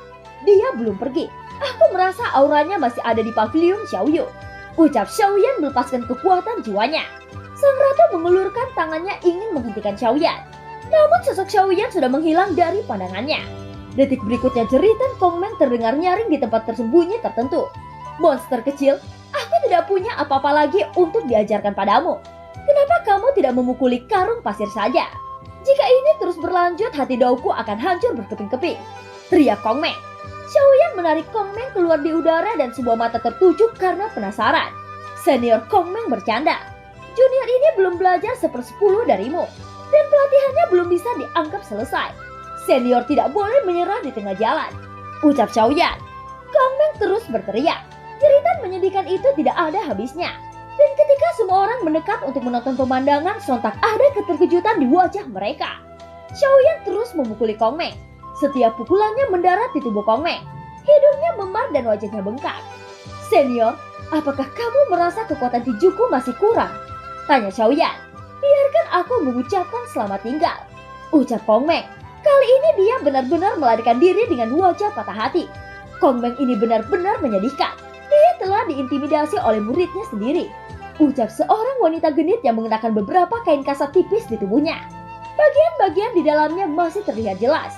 dia belum pergi. Aku merasa auranya masih ada di pavilion Xiaoyu, ucap Xiaoyan melepaskan kekuatan jiwanya. Sang ratu mengulurkan tangannya ingin menghentikan Xiaoyan. Namun sosok Xiaoyan sudah menghilang dari pandangannya. Detik berikutnya jeritan Kongmeng terdengar nyaring di tempat tersembunyi tertentu. Monster kecil, aku tidak punya apa-apa lagi untuk diajarkan padamu. Kenapa kamu tidak memukuli karung pasir saja? Jika ini terus berlanjut, hati dauku akan hancur berkeping-keping, teriak Kongmeng. Xiaoyan menarik Kongmeng keluar di udara dan sebuah mata tertuju karena penasaran. Senior Kongmeng bercanda. Junior ini belum belajar 1/10 darimu, dan pelatihannya belum bisa dianggap selesai. Senior tidak boleh menyerah di tengah jalan, ucap Xiaoyan. Kongmeng terus berteriak. Jeritan menyedihkan itu tidak ada habisnya. Dan ketika semua orang mendekat untuk menonton pemandangan, sontak ada keterkejutan di wajah mereka. Xiaoyan terus memukuli Kongmeng. Setiap pukulannya mendarat di tubuh Kongmeng. Hidungnya memar dan wajahnya bengkak. Senior, apakah kamu merasa kekuatan tinjuku masih kurang? Tanya Xiaoyan. Biarkan aku mengucapkan selamat tinggal, ucap Kongmeng. Kali ini dia benar-benar melarikan diri dengan wajah patah hati. Kongmeng ini benar-benar menyedihkan. Dia telah diintimidasi oleh muridnya sendiri, ucap seorang wanita genit yang mengenakan beberapa kain kasar tipis di tubuhnya. Bagian-bagian di dalamnya masih terlihat jelas.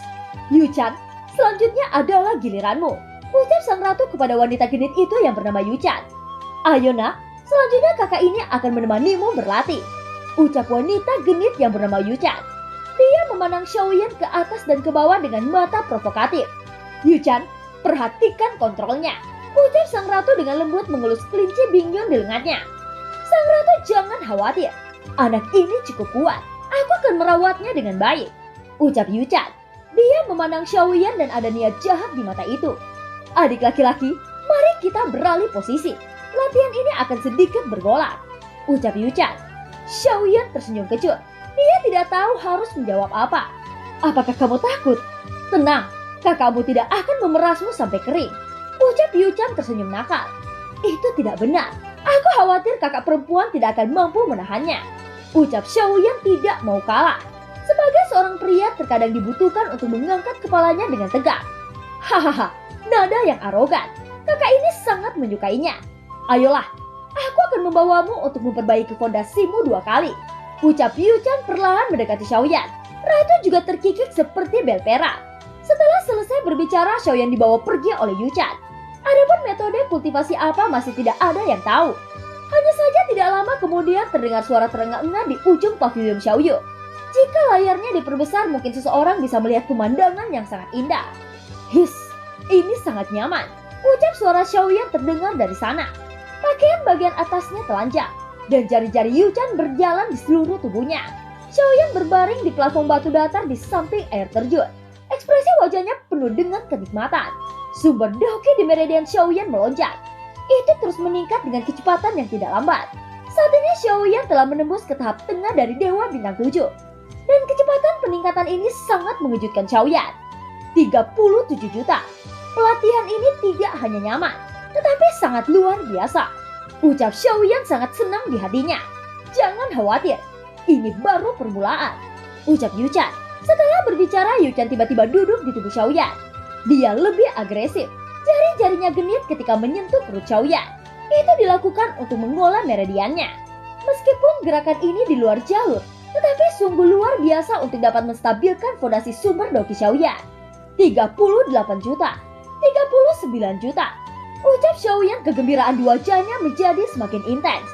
Yu-chan, selanjutnya adalah giliranmu, ucap sang ratu kepada wanita genit itu yang bernama Yu-chan. Ayo nak, selanjutnya kakak ini akan menemanimu berlatih, ucap wanita genit yang bernama Yu-chan. Dia memandang Xiaoyan ke atas dan ke bawah dengan mata provokatif. Yu-chan, perhatikan kontrolnya, ucap sang ratu dengan lembut mengelus kelinci Bingyon di lengannya. Sang ratu jangan khawatir, anak ini cukup kuat, aku akan merawatnya dengan baik, ucap Yu-chan. Dia memandang Xiaoyan dan ada niat jahat di mata itu. Adik laki-laki, mari kita beralih posisi. Latihan ini akan sedikit bergolak, ucap Yu-chan. Xiaoyan tersenyum kecut. Dia tidak tahu harus menjawab apa. Apakah kamu takut? Tenang, kakakmu tidak akan memerasmu sampai kering, ucap Yu-chan tersenyum nakal. Itu tidak benar. Aku khawatir kakak perempuan tidak akan mampu menahannya, ucap Xiaoyan tidak mau kalah. Sebagai seorang pria terkadang dibutuhkan untuk mengangkat kepalanya dengan tegak. Hahaha, nada yang arogan. Kakak ini sangat menyukainya. Ayolah, aku akan membawamu untuk memperbaiki fondasimu 2 kali, ucap Yu-chan perlahan mendekati Xiaoyan. Ratu juga terkikik seperti bel perak. Setelah selesai berbicara, Xiaoyan dibawa pergi oleh Yu-chan. Adapun metode kultivasi apa masih tidak ada yang tahu. Hanya saja tidak lama kemudian terdengar suara terengah-engah di ujung pavilion Xiaoyu. Jika layarnya diperbesar, mungkin seseorang bisa melihat pemandangan yang sangat indah. His, ini sangat nyaman, ucap suara Xiaoyan terdengar dari sana. Pakaian bagian atasnya telanjang, dan jari-jari Yu-chan berjalan di seluruh tubuhnya. Xiaoyan berbaring di plafon batu datar di samping air terjun. Ekspresi wajahnya penuh dengan kenikmatan. Sumber Daoki di meridian Xiaoyan melonjak. Itu terus meningkat dengan kecepatan yang tidak lambat. Saat ini Xiaoyan telah menembus ke tahap tengah dari Dewa Bintang 7. Dan kecepatan peningkatan ini sangat mengejutkan Xiaoyan. 37 juta. Pelatihan ini tidak hanya nyaman, tetapi sangat luar biasa, ucap Xiaoyan sangat senang di hatinya. Jangan khawatir, ini baru permulaan, ucap Yu-chan. Setelah berbicara, Yu-chan tiba-tiba duduk di tubuh Xiaoyan. Dia lebih agresif. Jari-jarinya genit ketika menyentuh perut Xiaoyan. Itu dilakukan untuk mengolah meridiannya. Meskipun gerakan ini di luar jalur, tetapi sungguh luar biasa untuk dapat menstabilkan fondasi sumber Daoki Xiaoyan. 38 juta, 39 juta, ucap Xiaoyan. Kegembiraan di wajahnya menjadi semakin intens.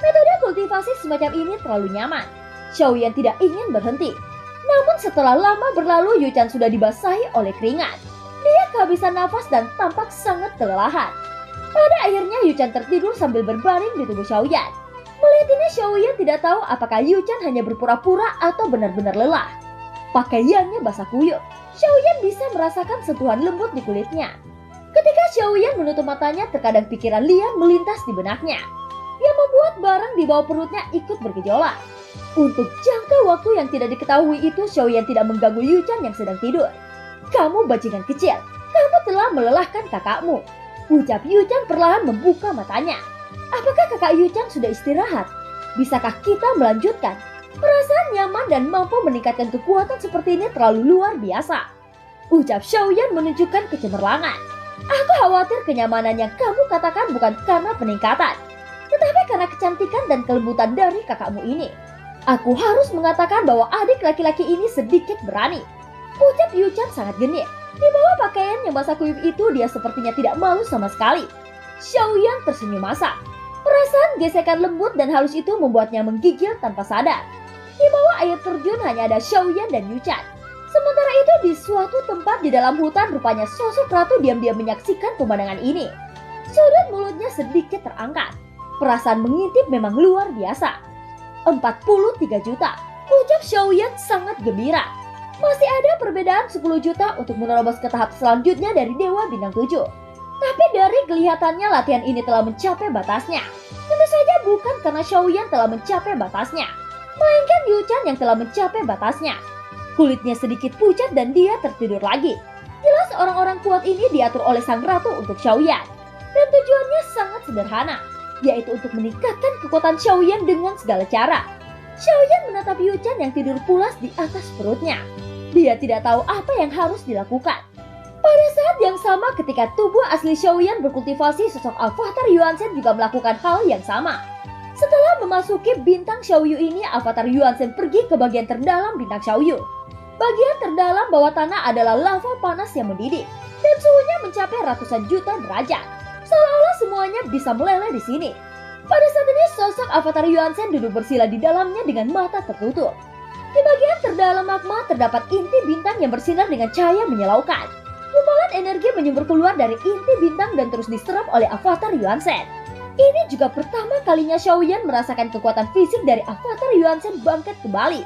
Metode kultivasi semacam ini terlalu nyaman. Xiaoyan tidak ingin berhenti. Namun setelah lama berlalu, Yu-chan sudah dibasahi oleh keringat. Dia kehabisan nafas dan tampak sangat kelelahan. Pada akhirnya Yuchan tertidur sambil berbaring di tubuh Xiaoyan. Melihat ini Xiaoyan tidak tahu apakah Yuchan hanya berpura-pura atau benar-benar lelah. Pakaiannya basah kuyup. Xiaoyan bisa merasakan sentuhan lembut di kulitnya. Ketika Xiaoyan menutup matanya, terkadang pikiran liar melintas di benaknya, yang membuat barang di bawah perutnya ikut bergejolak. Untuk jangka waktu yang tidak diketahui itu, Xiaoyan tidak mengganggu Yuchan yang sedang tidur. "Kamu bajingan kecil, kamu telah melelahkan kakakmu," ucap Yuchan perlahan membuka matanya. "Apakah kakak Yuchan sudah istirahat? Bisakah kita melanjutkan? Perasaan nyaman dan mampu meningkatkan kekuatan seperti ini terlalu luar biasa," ucap Xiaoyan menunjukkan kecemerlangan. "Aku khawatir kenyamanan yang kamu katakan bukan karena peningkatan, tetapi karena kecantikan dan kelembutan dari kakakmu ini. Aku harus mengatakan bahwa adik laki-laki ini sedikit berani," ucap Yuchan sangat genit. Di bawah pakaian yang basah kuyup itu, dia sepertinya tidak malu sama sekali. Xiaoyan tersenyum masak. Perasaan gesekan lembut dan halus itu membuatnya menggigil tanpa sadar. Di bawah air terjun hanya ada Xiaoyan dan Yuchan. Sementara itu di suatu tempat di dalam hutan, rupanya sosok ratu diam-diam menyaksikan pemandangan ini. Sudut mulutnya sedikit terangkat. Perasaan mengintip memang luar biasa. 43 juta, ucap Xiaoyan sangat gembira. Masih ada perbedaan 10 juta untuk menerobos ke tahap selanjutnya dari Dewa Bintang 7. Tapi dari kelihatannya latihan ini telah mencapai batasnya. Tentu saja bukan karena Xiaoyan telah mencapai batasnya, melainkan Yuchan yang telah mencapai batasnya. Kulitnya sedikit pucat dan dia tertidur lagi. Jelas orang-orang kuat ini diatur oleh sang ratu untuk Xiaoyan. Dan tujuannya sangat sederhana, yaitu untuk meningkatkan kekuatan Xiaoyan dengan segala cara. Xiaoyan menatap Yuchan yang tidur pulas di atas perutnya. Dia tidak tahu apa yang harus dilakukan. Pada saat yang sama ketika tubuh asli Xiaoyan berkultivasi, sosok avatar Yuanzhen juga melakukan hal yang sama. Setelah memasuki bintang Xiaoyu ini, avatar Yuanzhen pergi ke bagian terdalam bintang Xiaoyu. Bagian terdalam bawah tanah adalah lava panas yang mendidih dan suhunya mencapai ratusan juta derajat. Seolah-olah semuanya bisa meleleh di sini. Pada saat ini sosok avatar Yuanzhen duduk bersila di dalamnya dengan mata tertutup. Di bagian terdalam magma terdapat inti bintang yang bersinar dengan cahaya menyilaukan. Gumpalan energi menyembur keluar dari inti bintang dan terus diserap oleh avatar Yuanzhen. Ini juga pertama kalinya Xiaoyan merasakan kekuatan fisik dari avatar Yuanzhen bangkit kembali.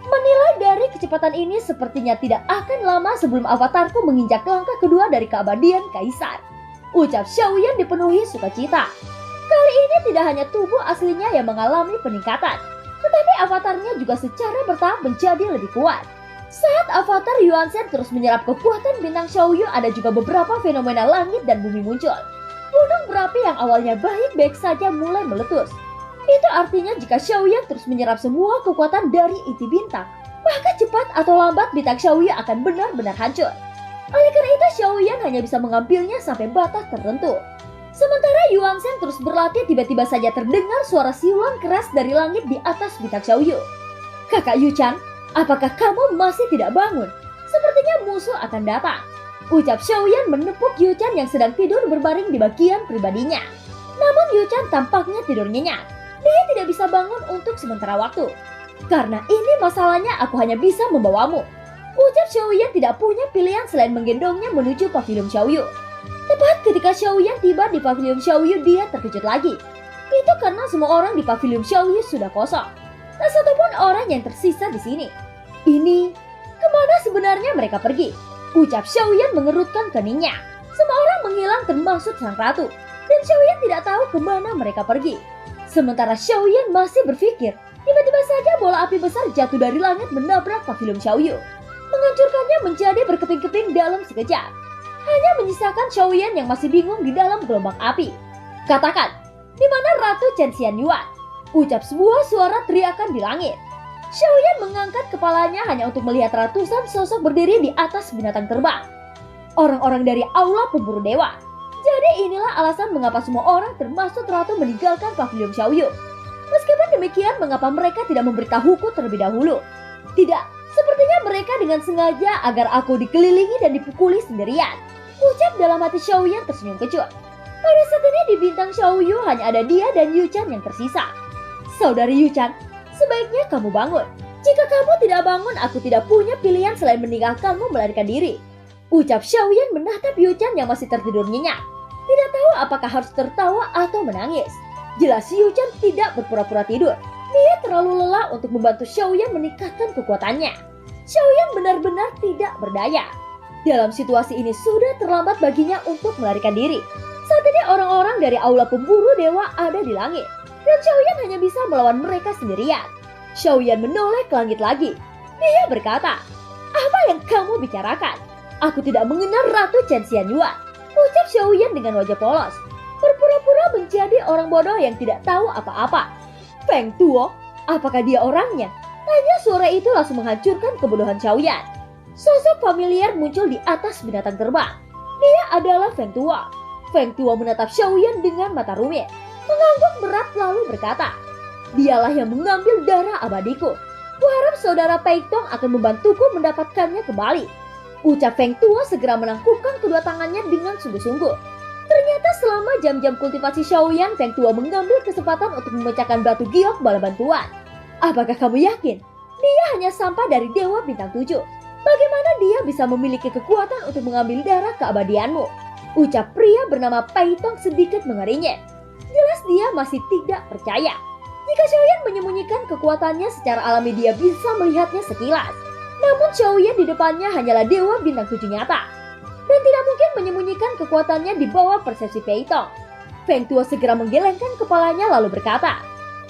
Menilai dari kecepatan ini, sepertinya tidak akan lama sebelum avatarku menginjak langkah kedua dari keabadian Kaisar, ucap Xiaoyan dipenuhi sukacita. Kali ini tidak hanya tubuh aslinya yang mengalami peningkatan, tetapi avatarnya juga secara bertahap menjadi lebih kuat. Saat avatar Yuanzhen terus menyerap kekuatan bintang Xiaoyu, ada juga beberapa fenomena langit dan bumi muncul. Gunung berapi yang awalnya baik-baik saja mulai meletus. Itu artinya jika Xiaoyan terus menyerap semua kekuatan dari inti bintang, maka cepat atau lambat bintang Xiaoyu akan benar-benar hancur. Oleh karena itu Xiaoyan hanya bisa mengambilnya sampai batas tertentu. Sementara Yuanzhen terus berlatih, tiba-tiba saja terdengar suara siulan keras dari langit di atas bintang Xiaoyu. "Kakak Yuchan, apakah kamu masih tidak bangun? Sepertinya musuh akan datang," ucap Xiaoyan menepuk Yuchan yang sedang tidur berbaring di bagian pribadinya. Namun Yuchan tampaknya tidur nyenyak. Dia tidak bisa bangun untuk sementara waktu. "Karena ini masalahnya, aku hanya bisa membawamu," ucap Xiaoyan tidak punya pilihan selain menggendongnya menuju pavilion Xiaoyu. Tepat ketika Xiaoyan tiba di pavilion Xiaoyu, dia terkejut lagi. Itu karena semua orang di pavilion Xiaoyu sudah kosong. Tak satupun orang yang tersisa di sini. "Ini, kemana sebenarnya mereka pergi?" ucap Xiaoyan mengerutkan keningnya. Semua orang menghilang termasuk sang ratu, dan Xiaoyan tidak tahu kemana mereka pergi. Sementara Xiaoyan masih berpikir, tiba-tiba saja bola api besar jatuh dari langit menabrak pavilion Xiaoyu, menghancurkannya menjadi berkeping-keping dalam sekejap. Hanya menyisakan Xiaoyan yang masih bingung di dalam gelombang api. "Katakan, di mana Ratu Chen Xianyuan?" ucap sebuah suara teriakan di langit. Xiaoyan mengangkat kepalanya hanya untuk melihat ratusan sosok berdiri di atas binatang terbang. Orang-orang dari Aula Pemburu Dewa. Jadi inilah alasan mengapa semua orang termasuk ratu meninggalkan pavilion Xiaoyu. Meskipun demikian, mengapa mereka tidak memberitahuku terlebih dahulu? Tidak, sepertinya mereka dengan sengaja agar aku dikelilingi dan dipukuli sendirian, ucap dalam hati Xiaoyan tersenyum kecut. Pada saat ini di bintang Xiaoyu hanya ada dia dan Yuchan yang tersisa. "Saudari Yuchan, sebaiknya kamu bangun. Jika kamu tidak bangun, aku tidak punya pilihan selain meninggalkanmu melarikan diri," ucap Xiaoyan menatap Yuchan yang masih tertidur nyenyak. Tidak tahu apakah harus tertawa atau menangis. Jelas Yu-chan tidak berpura-pura tidur. Dia terlalu lelah untuk membantu Xiaoyan meningkatkan kekuatannya. Xiaoyan benar-benar tidak berdaya. Dalam situasi ini sudah terlambat baginya untuk melarikan diri. Saat ini orang-orang dari aula pemburu dewa ada di langit. Dan Xiaoyan hanya bisa melawan mereka sendirian. Xiaoyan menoleh ke langit lagi. Dia berkata, "Apa yang kamu bicarakan? Aku tidak mengenal Ratu Chen Xianyuan," ucap Xiaoyan dengan wajah polos. Berpura-pura menjadi orang bodoh yang tidak tahu apa-apa. Feng Tuo, apakah dia orangnya? Tanya suara itu langsung menghancurkan kebodohan Xiaoyan. Sosok familiar muncul di atas binatang terbang. Dia adalah Feng Tuo. Feng Tuo menatap Xiaoyan dengan mata rumit. Mengangguk berat lalu berkata, "Dialah yang mengambil darah abadiku. Kuharap saudara Pei Tong akan membantuku mendapatkannya kembali." Ucap Feng Tuo segera menangkupkan kedua tangannya dengan sungguh-sungguh. Ternyata selama jam-jam kultivasi Xiaoyan, Feng Tuo mengambil kesempatan untuk memecahkan batu giok bala bantuan. Apakah kamu yakin? Dia hanya sampah dari Dewa Bintang 7. Bagaimana dia bisa memiliki kekuatan untuk mengambil darah keabadianmu? Ucap pria bernama Pei Tong sedikit mengerinyet. Jelas dia masih tidak percaya. Jika Xiaoyan menyembunyikan kekuatannya secara alami dia bisa melihatnya sekilas. Namun Xiaoyan di depannya hanyalah Dewa Bintang 7 nyata. Dan tidak mungkin menyembunyikan kekuatannya di bawah persepsi Pei Tong. Feng Tuo segera menggelengkan kepalanya lalu berkata,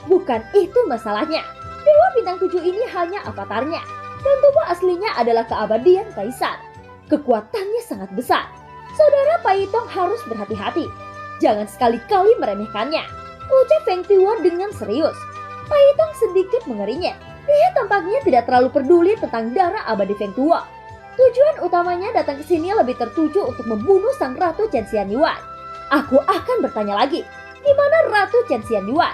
"Bukan itu masalahnya. Dewa Bintang 7 ini hanya avatarnya. Dan tubuh aslinya adalah keabadian Kaisar. Kekuatannya sangat besar. Saudara Pei Tong harus berhati-hati. Jangan sekali-kali meremehkannya," ucap Feng Tuo dengan serius. Pei Tong sedikit mengerinya. Dia tampaknya tidak terlalu peduli tentang darah abadi Feng Tuo. Tujuan utamanya datang ke sini lebih tertuju untuk membunuh sang Ratu Chen Xianyuan. "Aku akan bertanya lagi, di mana Ratu Chen Xianyuan?"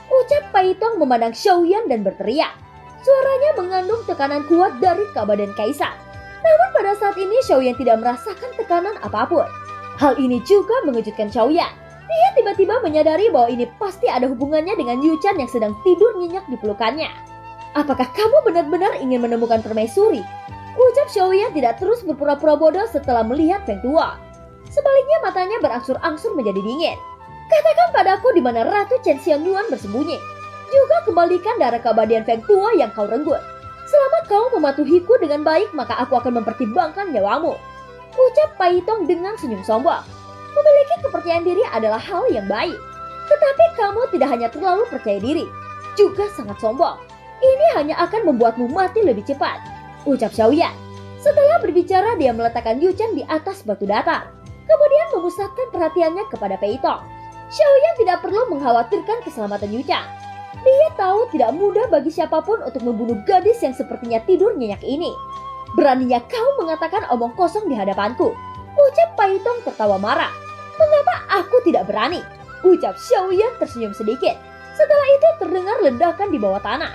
ucap Pei Tong memandang Xiaoyan dan berteriak. Suaranya mengandung tekanan kuat dari keabadian Kaisar. Namun pada saat ini Xiaoyan tidak merasakan tekanan apapun. Hal ini juga mengejutkan Xiaoyan. Dia tiba-tiba menyadari bahwa ini pasti ada hubungannya dengan Yu-chan yang sedang tidur nyenyak di pelukannya. "Apakah kamu benar-benar ingin menemukan permaisuri?" ucap Xiaoyan tidak terus berpura-pura bodoh setelah melihat Feng Tuo. Sebaliknya matanya berangsur-angsur menjadi dingin. "Katakan padaku di mana Ratu Chen Xianyuan bersembunyi. Juga kembalikan darah keabadian Feng Tuo yang kau renggut. Selama kau mematuhiku dengan baik maka aku akan mempertimbangkan nyawamu," ucap Pei Tong dengan senyum sombong. Memiliki kepercayaan diri adalah hal yang baik. Tetapi kamu tidak hanya terlalu percaya diri, juga sangat sombong. Ini hanya akan membuatmu mati lebih cepat, ucap Xiaoyan. Setelah berbicara, dia meletakkan Yu-chan di atas batu datar. Kemudian memusatkan perhatiannya kepada Pei Tong. Xiaoyan tidak perlu mengkhawatirkan keselamatan Yu-chan. Dia tahu tidak mudah bagi siapapun untuk membunuh gadis yang sepertinya tidur nyenyak ini. "Beraninya kau mengatakan omong kosong di hadapanku," ucap Pei Tong tertawa marah. "Mengapa aku tidak berani?" ucap Xiaoyan tersenyum sedikit. Setelah itu terdengar ledakan di bawah tanah.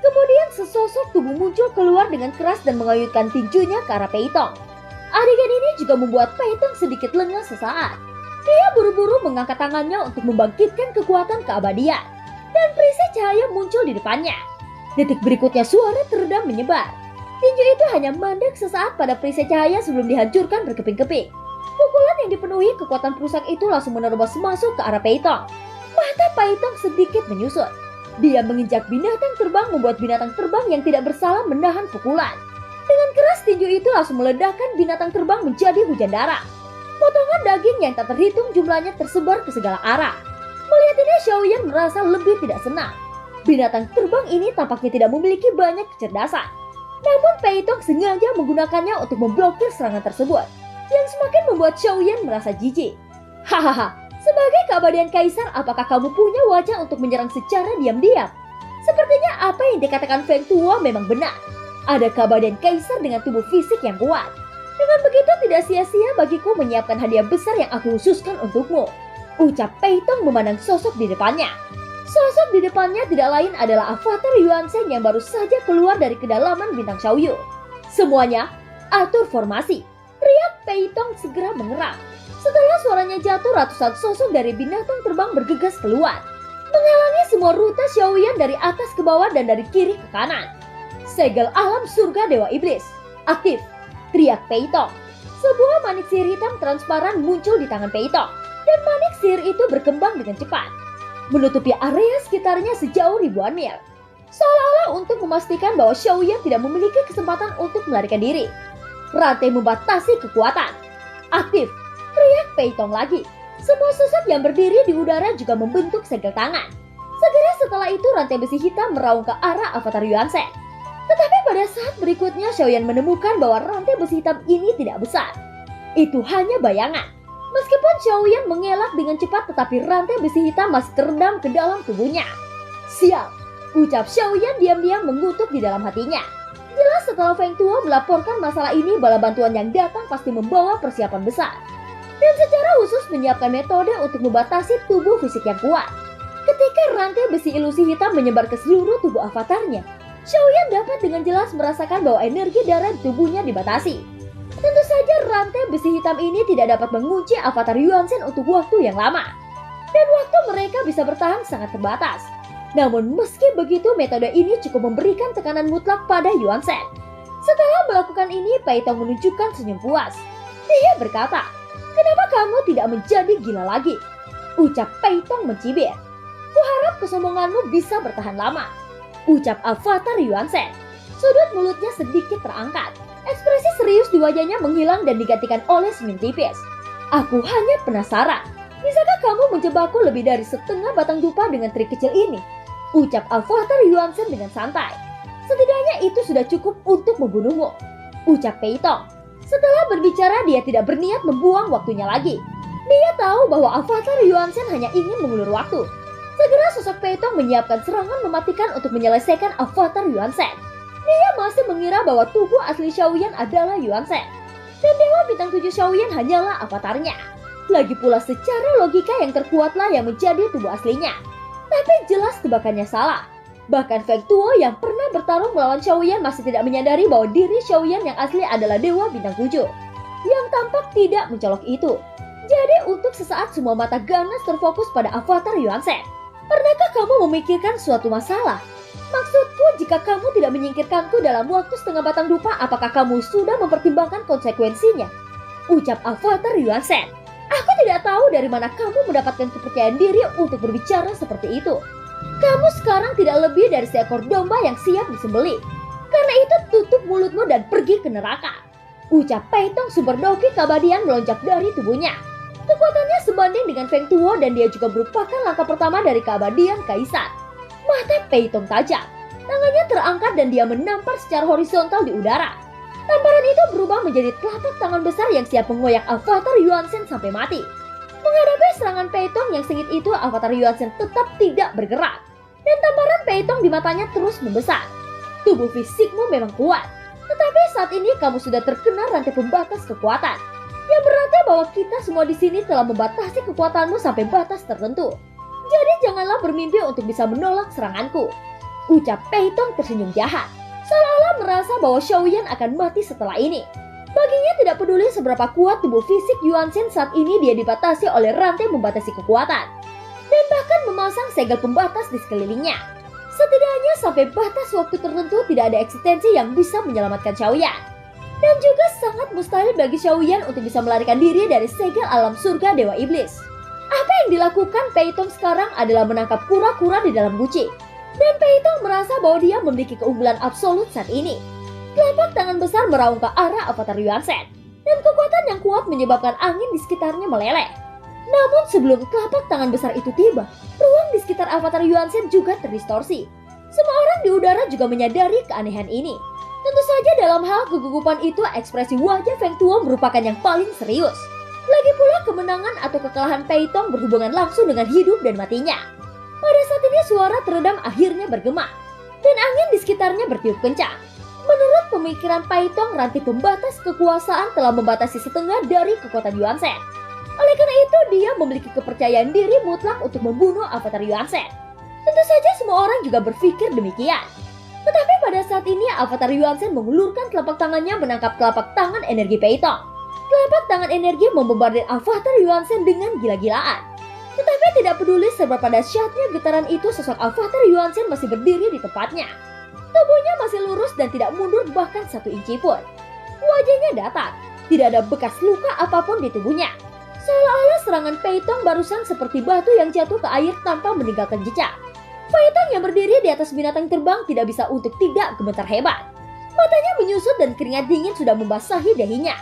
Kemudian sesosok tubuh muncul keluar dengan keras dan mengayunkan tinjunya ke arah Pei Tong. Adegan ini juga membuat Pei Tong sedikit lengah sesaat. Dia buru-buru mengangkat tangannya untuk membangkitkan kekuatan keabadian. Dan perisai cahaya muncul di depannya. Detik berikutnya suara teredam menyebar. Tinju itu hanya mandek sesaat pada perisai cahaya sebelum dihancurkan berkeping-keping. Pukulan yang dipenuhi kekuatan perusak itu langsung menerobos masuk ke arah Pei Tong. Mata Pei Tong sedikit menyusut. Dia menginjak binatang terbang membuat binatang terbang yang tidak bersalah menahan pukulan. Dengan keras tinju itu langsung meledakkan binatang terbang menjadi hujan darah. Potongan daging yang tak terhitung jumlahnya tersebar ke segala arah. Melihat ini Xiaoyan merasa lebih tidak senang. Binatang terbang ini tampaknya tidak memiliki banyak kecerdasan. Namun Pei Tong sengaja menggunakannya untuk memblokir serangan tersebut, yang semakin membuat Xiaoyan merasa jijik. "Hahaha, sebagai keabadian Kaisar, apakah kamu punya wajah untuk menyerang secara diam-diam? Sepertinya apa yang dikatakan Feng Tuo memang benar. Ada keabadian Kaisar dengan tubuh fisik yang kuat. Dengan begitu tidak sia-sia bagiku menyiapkan hadiah besar yang aku khususkan untukmu," ucap Pei Tong memandang sosok di depannya. Sosok di depannya tidak lain adalah avatar Yuan Shen yang baru saja keluar dari kedalaman bintang Xiaoyu. "Semuanya, atur formasi," teriak Pei Tong segera mengerang. Setelah suaranya jatuh, ratusan sosok dari binatang terbang bergegas keluar, menghalangi semua rute Xiaoyan dari atas ke bawah dan dari kiri ke kanan. "Segel alam surga Dewa Iblis, aktif!" teriak Pei Tong. Sebuah manik sihir hitam transparan muncul di tangan Pei Tong. Dan manik sihir itu berkembang dengan cepat, menutupi area sekitarnya sejauh ribuan mil. Seolah-olah untuk memastikan bahwa Xiaoyan tidak memiliki kesempatan untuk melarikan diri. Rantai membatasi kekuatan. Aktif, teriak Pei Tong lagi. Semua sosok yang berdiri di udara juga membentuk segel tangan. Segera setelah itu rantai besi hitam meraung ke arah avatar Yuan Shen. Tetapi pada saat berikutnya Xiaoyan menemukan bahwa rantai besi hitam ini tidak besar. Itu hanya bayangan. Meskipun Xiaoyan mengelak dengan cepat, tetapi rantai besi hitam masih terendam ke dalam tubuhnya. Sial, ucap Xiaoyan diam-diam mengutuk di dalam hatinya. Jelas setelah Feng Tuo melaporkan masalah ini, bala bantuan yang datang pasti membawa persiapan besar. Dan secara khusus menyiapkan metode untuk membatasi tubuh fisik yang kuat. Ketika rantai besi ilusi hitam menyebar ke seluruh tubuh avatarnya, Xiaoyan dapat dengan jelas merasakan bahwa energi darah di tubuhnya dibatasi. Tentu saja rantai besi hitam ini tidak dapat mengunci avatar Yuan Shen untuk waktu yang lama. Dan waktu mereka bisa bertahan sangat terbatas. Namun meski begitu, metode ini cukup memberikan tekanan mutlak pada Yuan Shen. Setelah melakukan ini, Pei Tong menunjukkan senyum puas. Dia berkata, "Kenapa kamu tidak menjadi gila lagi?" Ucap Pei Tong mencibir. "Kuharap kesombonganmu bisa bertahan lama," ucap avatar Yuan Shen. Sudut mulutnya sedikit terangkat. Ekspresi serius di wajahnya menghilang dan digantikan oleh senyum tipis. "Aku hanya penasaran, bisakah kamu menjebakku lebih dari setengah batang dupa dengan trik kecil ini?" Ucap avatar Yuan Shen dengan santai. "Setidaknya itu sudah cukup untuk membunuhmu," ucap Pei Tong. Setelah berbicara, dia tidak berniat membuang waktunya lagi. Dia tahu bahwa avatar Yuan Shen hanya ingin mengulur waktu. Segera sosok Pei Tong menyiapkan serangan mematikan untuk menyelesaikan avatar Yuan Shen. Dia masih mengira bahwa tubuh asli Xiaoyan adalah Yuan Shen. Dan Dewa Bintang 7 Xiaoyan hanyalah avatarnya. Lagi pula secara logika yang terkuatlah yang menjadi tubuh aslinya. Tapi jelas tebakannya salah. Bahkan Feng Tuo yang pernah bertarung melawan Xiaoyan masih tidak menyadari bahwa diri Xiaoyan yang asli adalah Dewa Bintang 7. Yang tampak tidak mencolok itu. Jadi untuk sesaat semua mata ganas terfokus pada avatar Yuan Shen. "Pernahkah kamu memikirkan suatu masalah? Maksudku, jika kamu tidak menyingkirkanku dalam waktu setengah batang dupa, apakah kamu sudah mempertimbangkan konsekuensinya?" Ucap avatar Yuan Shen. "Aku tidak tahu dari mana kamu mendapatkan kepercayaan diri untuk berbicara seperti itu. Kamu sekarang tidak lebih dari seekor domba yang siap disembelih. Karena itu tutup mulutmu dan pergi ke neraka." Ucap Pei Tong sumber doki keabadian melonjak dari tubuhnya. Kekuatannya sebanding dengan Feng Tuo dan dia juga merupakan langkah pertama dari keabadian Kaisar. Mata Pei Tong tajam. Tangannya terangkat dan dia menampar secara horizontal di udara. Tamparan itu berubah menjadi telapak tangan besar yang siap mengoyak avatar Yuan Shen sampai mati. Menghadapi serangan Pei Tong yang sengit itu, avatar Yuan Shen tetap tidak bergerak. Dan tamparan Pei Tong di matanya terus membesar. "Tubuh fisikmu memang kuat. Tetapi saat ini kamu sudah terkena rantai pembatas kekuatan. Yang berarti bahwa kita semua di sini telah membatasi kekuatanmu sampai batas tertentu. Jadi janganlah bermimpi untuk bisa menolak seranganku." Ucap Pei Tong tersenyum jahat. Seolah-olah merasa bahwa Xiaoyan akan mati setelah ini. Baginya tidak peduli seberapa kuat tubuh fisik Yuan Shen, saat ini dia dibatasi oleh rantai membatasi kekuatan. Dan bahkan memasang segel pembatas di sekelilingnya. Setidaknya sampai batas waktu tertentu tidak ada eksistensi yang bisa menyelamatkan Xiaoyan. Dan juga sangat mustahil bagi Xiaoyan untuk bisa melarikan diri dari segel alam surga Dewa Iblis. Apa yang dilakukan Pei Tong sekarang adalah menangkap kura-kura di dalam guci. Dan Pei Tong merasa bahwa dia memiliki keunggulan absolut saat ini. Telapak tangan besar meraung ke arah avatar Yuan Shen. Dan kekuatan yang kuat menyebabkan angin di sekitarnya meleleh. Namun sebelum telapak tangan besar itu tiba, ruang di sekitar avatar Yuan Shen juga terdistorsi. Semua orang di udara juga menyadari keanehan ini. Tentu saja dalam hal kegugupan itu, ekspresi wajah Feng Tuo merupakan yang paling serius. Lagi pula kemenangan atau kekalahan Pei Tong berhubungan langsung dengan hidup dan matinya. Pada saat ini suara teredam akhirnya bergema. Dan angin di sekitarnya bertiup kencang. Menurut pemikiran Pei Tong, rantai pembatas kekuasaan telah membatasi setengah dari kekuatan Yuan Shen. Oleh karena itu, dia memiliki kepercayaan diri mutlak untuk membunuh avatar Yuan Shen. Tentu saja semua orang juga berpikir demikian. Tetapi pada saat ini, avatar Yuan Shen mengulurkan telapak tangannya menangkap telapak tangan energi Pei Tong. Telapak tangan energi membombardir avatar Yuan Shen dengan gila-gilaan. Tetapi tidak peduli seberapa dahsyatnya getaran itu, sosok avatar Yuan Shen masih berdiri di tempatnya. Tubuhnya masih lurus dan tidak mundur bahkan 1 inci pun. Wajahnya datar, tidak ada bekas luka apapun di tubuhnya. Seolah-olah serangan Peitong barusan seperti batu yang jatuh ke air tanpa meninggalkan jejak. Peitong yang berdiri di atas binatang terbang tidak bisa untuk tidak gemetar hebat. Matanya menyusut dan keringat dingin sudah membasahi dahinya.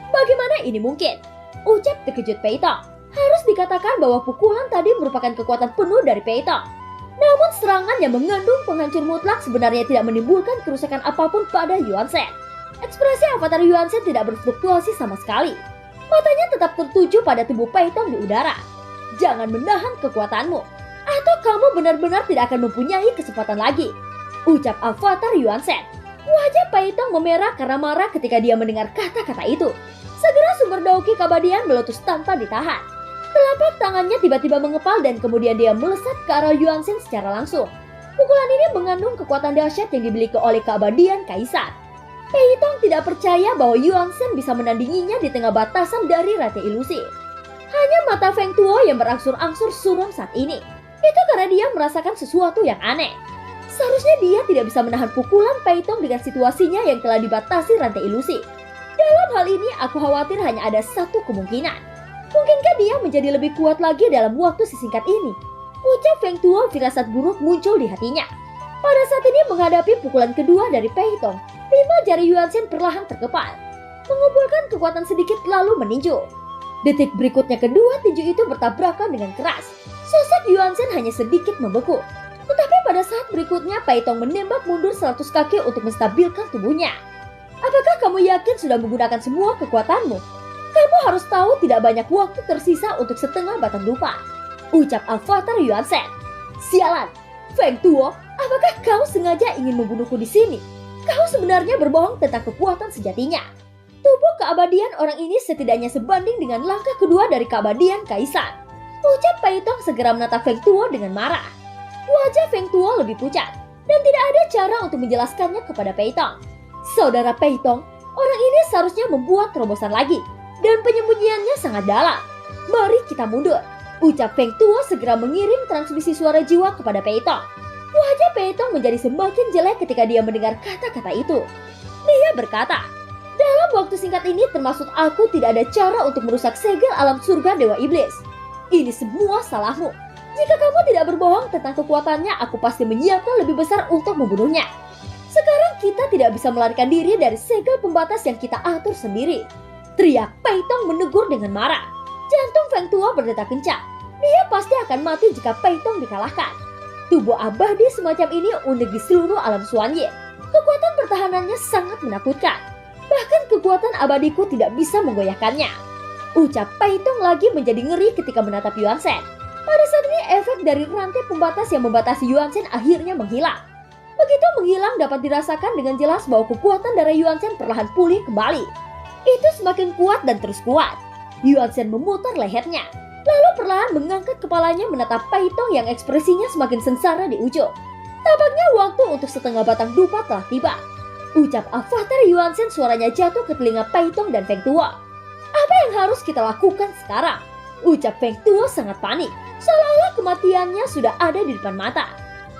Bagaimana ini mungkin? Ucap terkejut Peitong. Harus dikatakan bahwa pukulan tadi merupakan kekuatan penuh dari Peitong. Namun serangan yang mengandung penghancur mutlak sebenarnya tidak menimbulkan kerusakan apapun pada Yuan Shen. Ekspresi avatar Yuan Shen tidak berfluktuasi sama sekali. Matanya tetap tertuju pada tubuh Peitong di udara. Jangan menahan kekuatanmu, atau kamu benar-benar tidak akan mempunyai kesempatan lagi. Ucap avatar Yuan Shen. Wajah Peitong memerah karena marah ketika dia mendengar kata-kata itu. Segera sumber Daoki keabadian meletus tanpa ditahan. Telapak tangannya tiba-tiba mengepal dan kemudian dia melesat ke arah Yuan Shen secara langsung. Pukulan ini mengandung kekuatan dahsyat yang dimiliki oleh keabadian Kaisar. Peitong tidak percaya bahwa Yuan Shen bisa menandinginya di tengah batasan dari rantai ilusi. Hanya mata Feng Tuo yang berangsur-angsur suram saat ini. Itu karena dia merasakan sesuatu yang aneh. Seharusnya dia tidak bisa menahan pukulan Peitong dengan situasinya yang telah dibatasi rantai ilusi. Dalam hal ini aku khawatir hanya ada satu kemungkinan. Mungkinkah dia menjadi lebih kuat lagi dalam waktu sesingkat ini? Ucap Feng Tuo, firasat buruk muncul di hatinya. Pada saat ini menghadapi pukulan kedua dari Peitong, 5 jari Yuan Shen perlahan terkepal. Mengumpulkan kekuatan sedikit lalu meninju. Detik berikutnya kedua tinju itu bertabrakan dengan keras. Sosok Yuan Shen hanya sedikit membeku. Tetapi pada saat berikutnya Peitong menembak mundur 100 kaki untuk menstabilkan tubuhnya. Apakah kamu yakin sudah menggunakan semua kekuatanmu? Kamu harus tahu tidak banyak waktu tersisa untuk setengah batang dupa. Ucap avatar Yuan Shen. Sialan, Feng Tuo, apakah kau sengaja ingin membunuhku di sini? Kau sebenarnya berbohong tentang kekuatan sejatinya. Tubuh keabadian orang ini setidaknya sebanding dengan langkah kedua dari keabadian Kaisar. Ucap Peitong segera menatap Feng Tuo dengan marah. Wajah Feng Tuo lebih pucat dan tidak ada cara untuk menjelaskannya kepada Peitong. Saudara Peitong, orang ini seharusnya membuat terobosan lagi. Dan penyembunyiannya sangat dalam. Mari kita mundur. Ucap Feng Tuo segera mengirim transmisi suara jiwa kepada Peitong. Wajah Peitong menjadi semakin jelek ketika dia mendengar kata-kata itu. Dia berkata, dalam waktu singkat ini termasuk aku tidak ada cara untuk merusak segel alam surga Dewa Iblis. Ini semua salahmu. Jika kamu tidak berbohong tentang kekuatannya, aku pasti menyiapkan lebih besar untuk membunuhnya. Sekarang kita tidak bisa melarikan diri dari segel pembatas yang kita atur sendiri. Teriak Peitong menegur dengan marah. Jantung Feng Tuo berdetak kencang. Dia pasti akan mati jika Peitong dikalahkan. Tubuh abadi semacam ini unik di seluruh alam Xuanyin. Kekuatan pertahanannya sangat menakutkan. Bahkan kekuatan abadiku tidak bisa menggoyahkannya. Ucap Peitong lagi menjadi ngeri ketika menatap Yuan Shen. Pada saat ini efek dari rantai pembatas yang membatasi Yuan Shen akhirnya menghilang. Begitu menghilang dapat dirasakan dengan jelas bahwa kekuatan darah Yuan Shen perlahan pulih kembali. Itu semakin kuat dan terus kuat. Yuan Shen memutar lehernya, lalu perlahan mengangkat kepalanya menatap Peitong yang ekspresinya semakin sengsara di ujung. Tampaknya waktu untuk setengah batang dupa telah tiba. Ucap avatar Yuan Shen, suaranya jatuh ke telinga Peitong dan Feng Tuo. Apa yang harus kita lakukan sekarang? Ucap Feng Tuo sangat panik, seolah-olah kematiannya sudah ada di depan mata.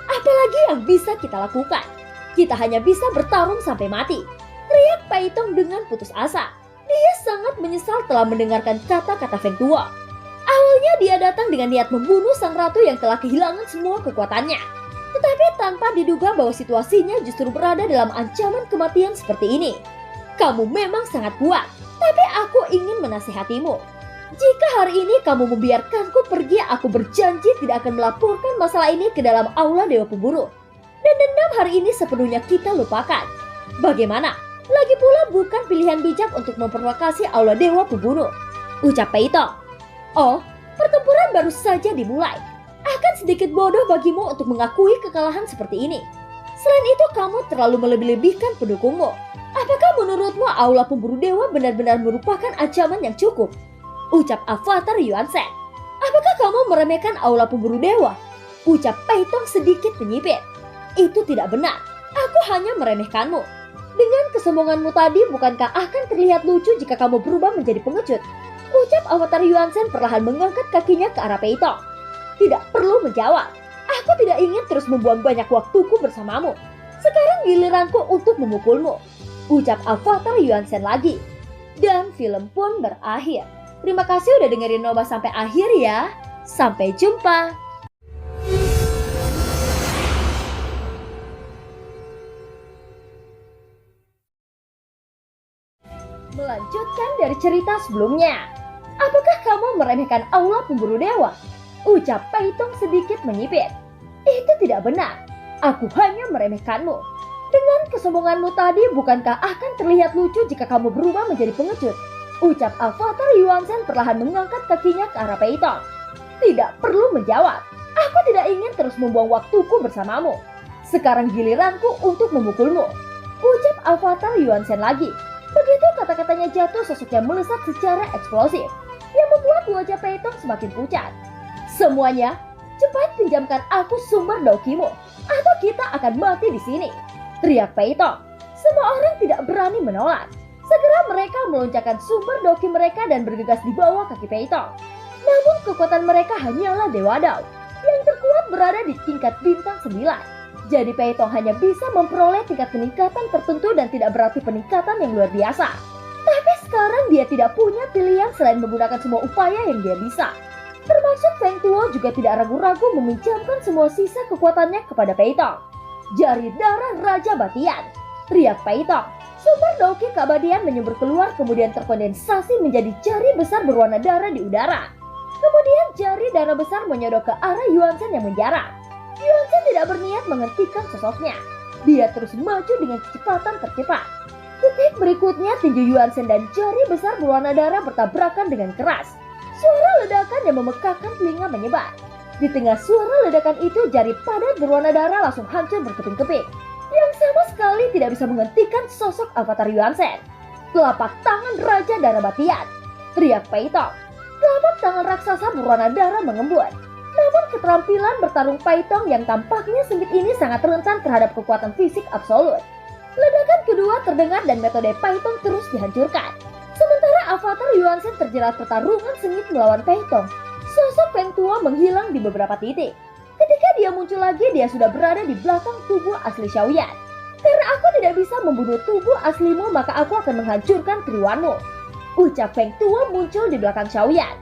Apalagi yang bisa kita lakukan? Kita hanya bisa bertarung sampai mati. Teriak Peitong dengan putus asa. Dia sangat menyesal telah mendengarkan kata-kata Feng Tuo. Awalnya dia datang dengan niat membunuh sang ratu yang telah kehilangan semua kekuatannya. Tetapi tanpa diduga bahwa situasinya justru berada dalam ancaman kematian seperti ini. Kamu memang sangat kuat, tapi aku ingin menasihatimu. Jika hari ini kamu membiarkanku pergi, aku berjanji tidak akan melaporkan masalah ini ke dalam aula Dewa Pemburu. Dan dendam hari ini sepenuhnya kita lupakan. Bagaimana? Lagi pula bukan pilihan bijak untuk memprovokasi aula Dewa Pemburu. Ucap Peitong. Oh, pertempuran baru saja dimulai. Akan sedikit bodoh bagimu untuk mengakui kekalahan seperti ini. Selain itu kamu terlalu melebih-lebihkan pendukungmu. Apakah menurutmu aula Pemburu Dewa benar-benar merupakan ancaman yang cukup? Ucap avatar Yuan Shen. Apakah kamu meremehkan aula Pemburu Dewa? Ucap Peitong sedikit menyipit. Itu tidak benar. Aku hanya meremehkanmu. Dengan kesombonganmu tadi, bukankah akan terlihat lucu jika kamu berubah menjadi pengecut? Ucap avatar Yuan Shen perlahan mengangkat kakinya ke arah Peitong. Tidak perlu menjawab. Aku tidak ingin terus membuang banyak waktuku bersamamu. Sekarang giliranku untuk memukulmu. Ucap avatar Yuan Shen lagi. Dan film pun berakhir. Terima kasih udah dengerin Noba sampai akhir ya. Sampai jumpa. Melanjutkan dari cerita sebelumnya. Apakah kamu meremehkan Aula Pemburu Dewa? Ucap Peitong sedikit menyipit. Itu tidak benar. Aku hanya meremehkanmu. Dengan kesombonganmu tadi, bukankah akan terlihat lucu jika kamu berubah menjadi pengecut? Ucap Avatar Yuansen perlahan mengangkat kakinya ke arah Peitong. Tidak perlu menjawab. Aku tidak ingin terus membuang waktuku bersamamu. Sekarang giliranku untuk memukulmu. Ucap Avatar Yuansen lagi. Begitu kata-katanya jatuh, sosoknya melesat secara eksplosif yang membuat wajah Peitong semakin pucat. Semuanya, cepat pinjamkan aku sumber daukimu, atau kita akan mati di sini. Teriak Peitong. Semua orang tidak berani menolak. Segera mereka meluncurkan sumber dauki mereka dan bergegas di bawah kaki Peitong. Namun kekuatan mereka hanyalah Dewa Dao yang terkuat berada di tingkat bintang 9. Jadi Peitong hanya bisa memperoleh tingkat peningkatan tertentu dan tidak berarti peningkatan yang luar biasa. Tapi sekarang dia tidak punya pilihan selain menggunakan semua upaya yang dia bisa. Termasuk Feng Tuo juga tidak ragu-ragu meminjamkan semua sisa kekuatannya kepada Peitong. Jari darah Raja Batian. Teriak Peitong. Sumber dauki keabadian menyembur keluar kemudian terkondensasi menjadi jari besar berwarna darah di udara. Kemudian jari darah besar menyodok ke arah Yuansen yang menjarah. Yuansen tidak berniat menghentikan sosoknya. Dia terus maju dengan kecepatan tercepat. Detik berikutnya tinju Yuansen dan jari besar berwarna darah bertabrakan dengan keras. Suara ledakan yang memekakkan telinga menyebar. Di tengah suara ledakan itu jari padat berwarna darah langsung hancur berkeping-keping. Yang sama sekali tidak bisa menghentikan sosok Avatar Yuansen. Telapak tangan Raja Darah Batian. Teriak Peitong. Telapak tangan raksasa berwarna darah mengembut. Namun keterampilan bertarung Peitong yang tampaknya sengit ini sangat rentan terhadap kekuatan fisik absolut. Ledakan kedua terdengar dan metode Peitong terus dihancurkan. Sementara Avatar Yuansen terjerat pertarungan sengit melawan Peitong, sosok Feng Tuo menghilang di beberapa titik. Ketika dia muncul lagi, dia sudah berada di belakang tubuh asli Xiaoyan. Karena aku tidak bisa membunuh tubuh aslimu, maka aku akan menghancurkan triwanmu. Ucap Feng Tuo muncul di belakang Xiaoyan.